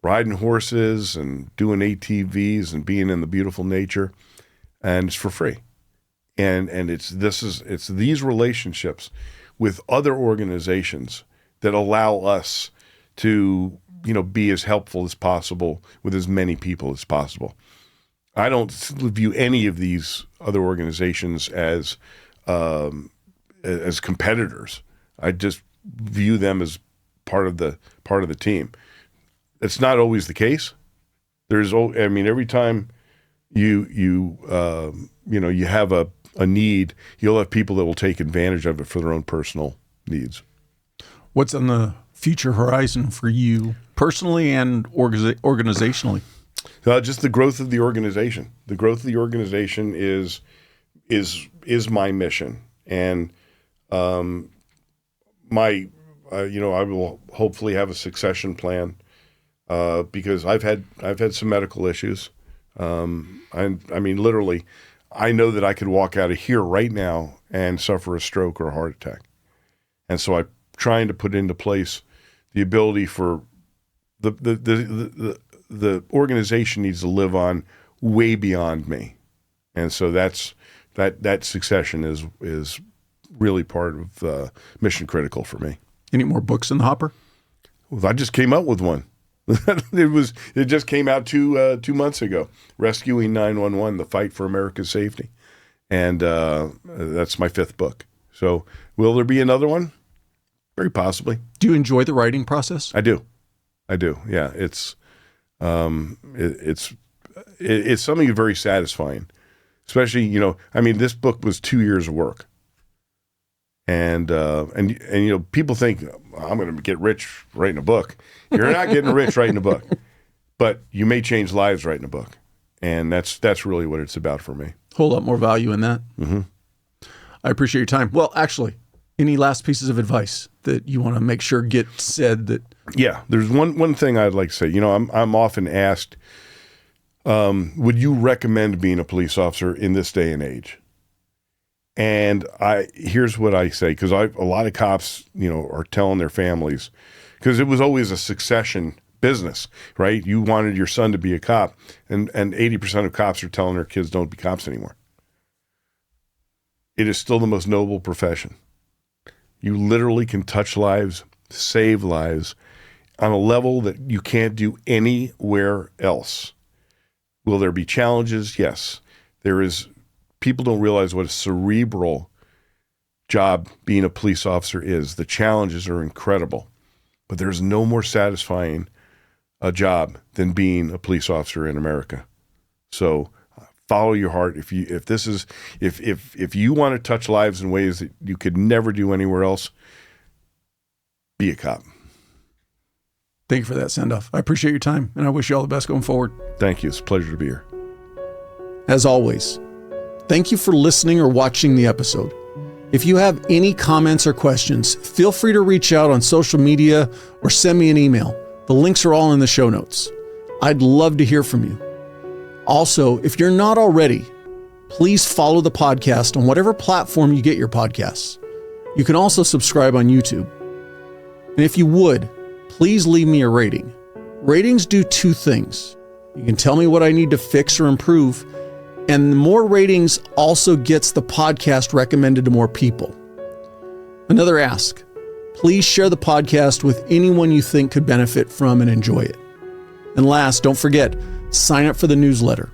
Speaker 2: riding horses and doing ATVs and being in the beautiful nature. And it's for free. And it's these relationships with other organizations that allow us to, be as helpful as possible with as many people as possible. I don't view any of these other organizations as competitors. I just view them as part of the team. It's not always the case. Every time you have a need, you'll have people that will take advantage of it for their own personal needs.
Speaker 3: What's on the future horizon for you personally and organizationally?
Speaker 2: Just the growth of the organization. The growth of the organization is my mission, and I will hopefully have a succession plan because I've had some medical issues. Literally, I know that I could walk out of here right now and suffer a stroke or a heart attack, and so I'm trying to put into place the ability for the organization needs to live on way beyond me, and so that succession is really part of mission critical for me.
Speaker 3: Any more books in the hopper?
Speaker 2: Well, I just came up with one. It just came out 2 months ago. Rescuing 911: The Fight for America's Safety, and that's my 5th book. So, will there be another one? Very possibly.
Speaker 3: Do you enjoy the writing process?
Speaker 2: I do. Yeah, it's something very satisfying, especially this book was 2 years of work, and people think I'm going to get rich writing a book. You're not getting rich writing a book, but you may change lives writing a book, and that's really what it's about for me.
Speaker 3: Whole lot more value in that.
Speaker 2: Mm-hmm.
Speaker 3: I appreciate your time. Well, actually, any last pieces of advice that you want to make sure get said? That
Speaker 2: there's one thing I'd like to say. I'm often asked, would you recommend being a police officer in this day and age? And here's what I say, because a lot of cops, are telling their families, because it was always a succession business, right? You wanted your son to be a cop, and 80% of cops are telling their kids don't be cops anymore. It is still the most noble profession. You literally can touch lives, save lives on a level that you can't do anywhere else. Will there be challenges? Yes. There is. People don't realize what a cerebral job being a police officer is. The challenges are incredible, but there's no more satisfying a job than being a police officer in America. So follow your heart. If you want to touch lives in ways that you could never do anywhere else, be a cop.
Speaker 3: Thank you for that send-off. I appreciate your time, and I wish you all the best going forward.
Speaker 2: Thank you. It's a pleasure to be here.
Speaker 3: As always, thank you for listening or watching the episode. If you have any comments or questions, feel free to reach out on social media or send me an email. The links are all in the show notes. I'd love to hear from you. Also, if you're not already, please follow the podcast on whatever platform you get your podcasts. You can also subscribe on YouTube. And if you would, please leave me a rating. Ratings do 2 things. You can tell me what I need to fix or improve, and the more ratings also gets the podcast recommended to more people. Another ask, please share the podcast with anyone you think could benefit from and enjoy it. And last, don't forget, sign up for the newsletter.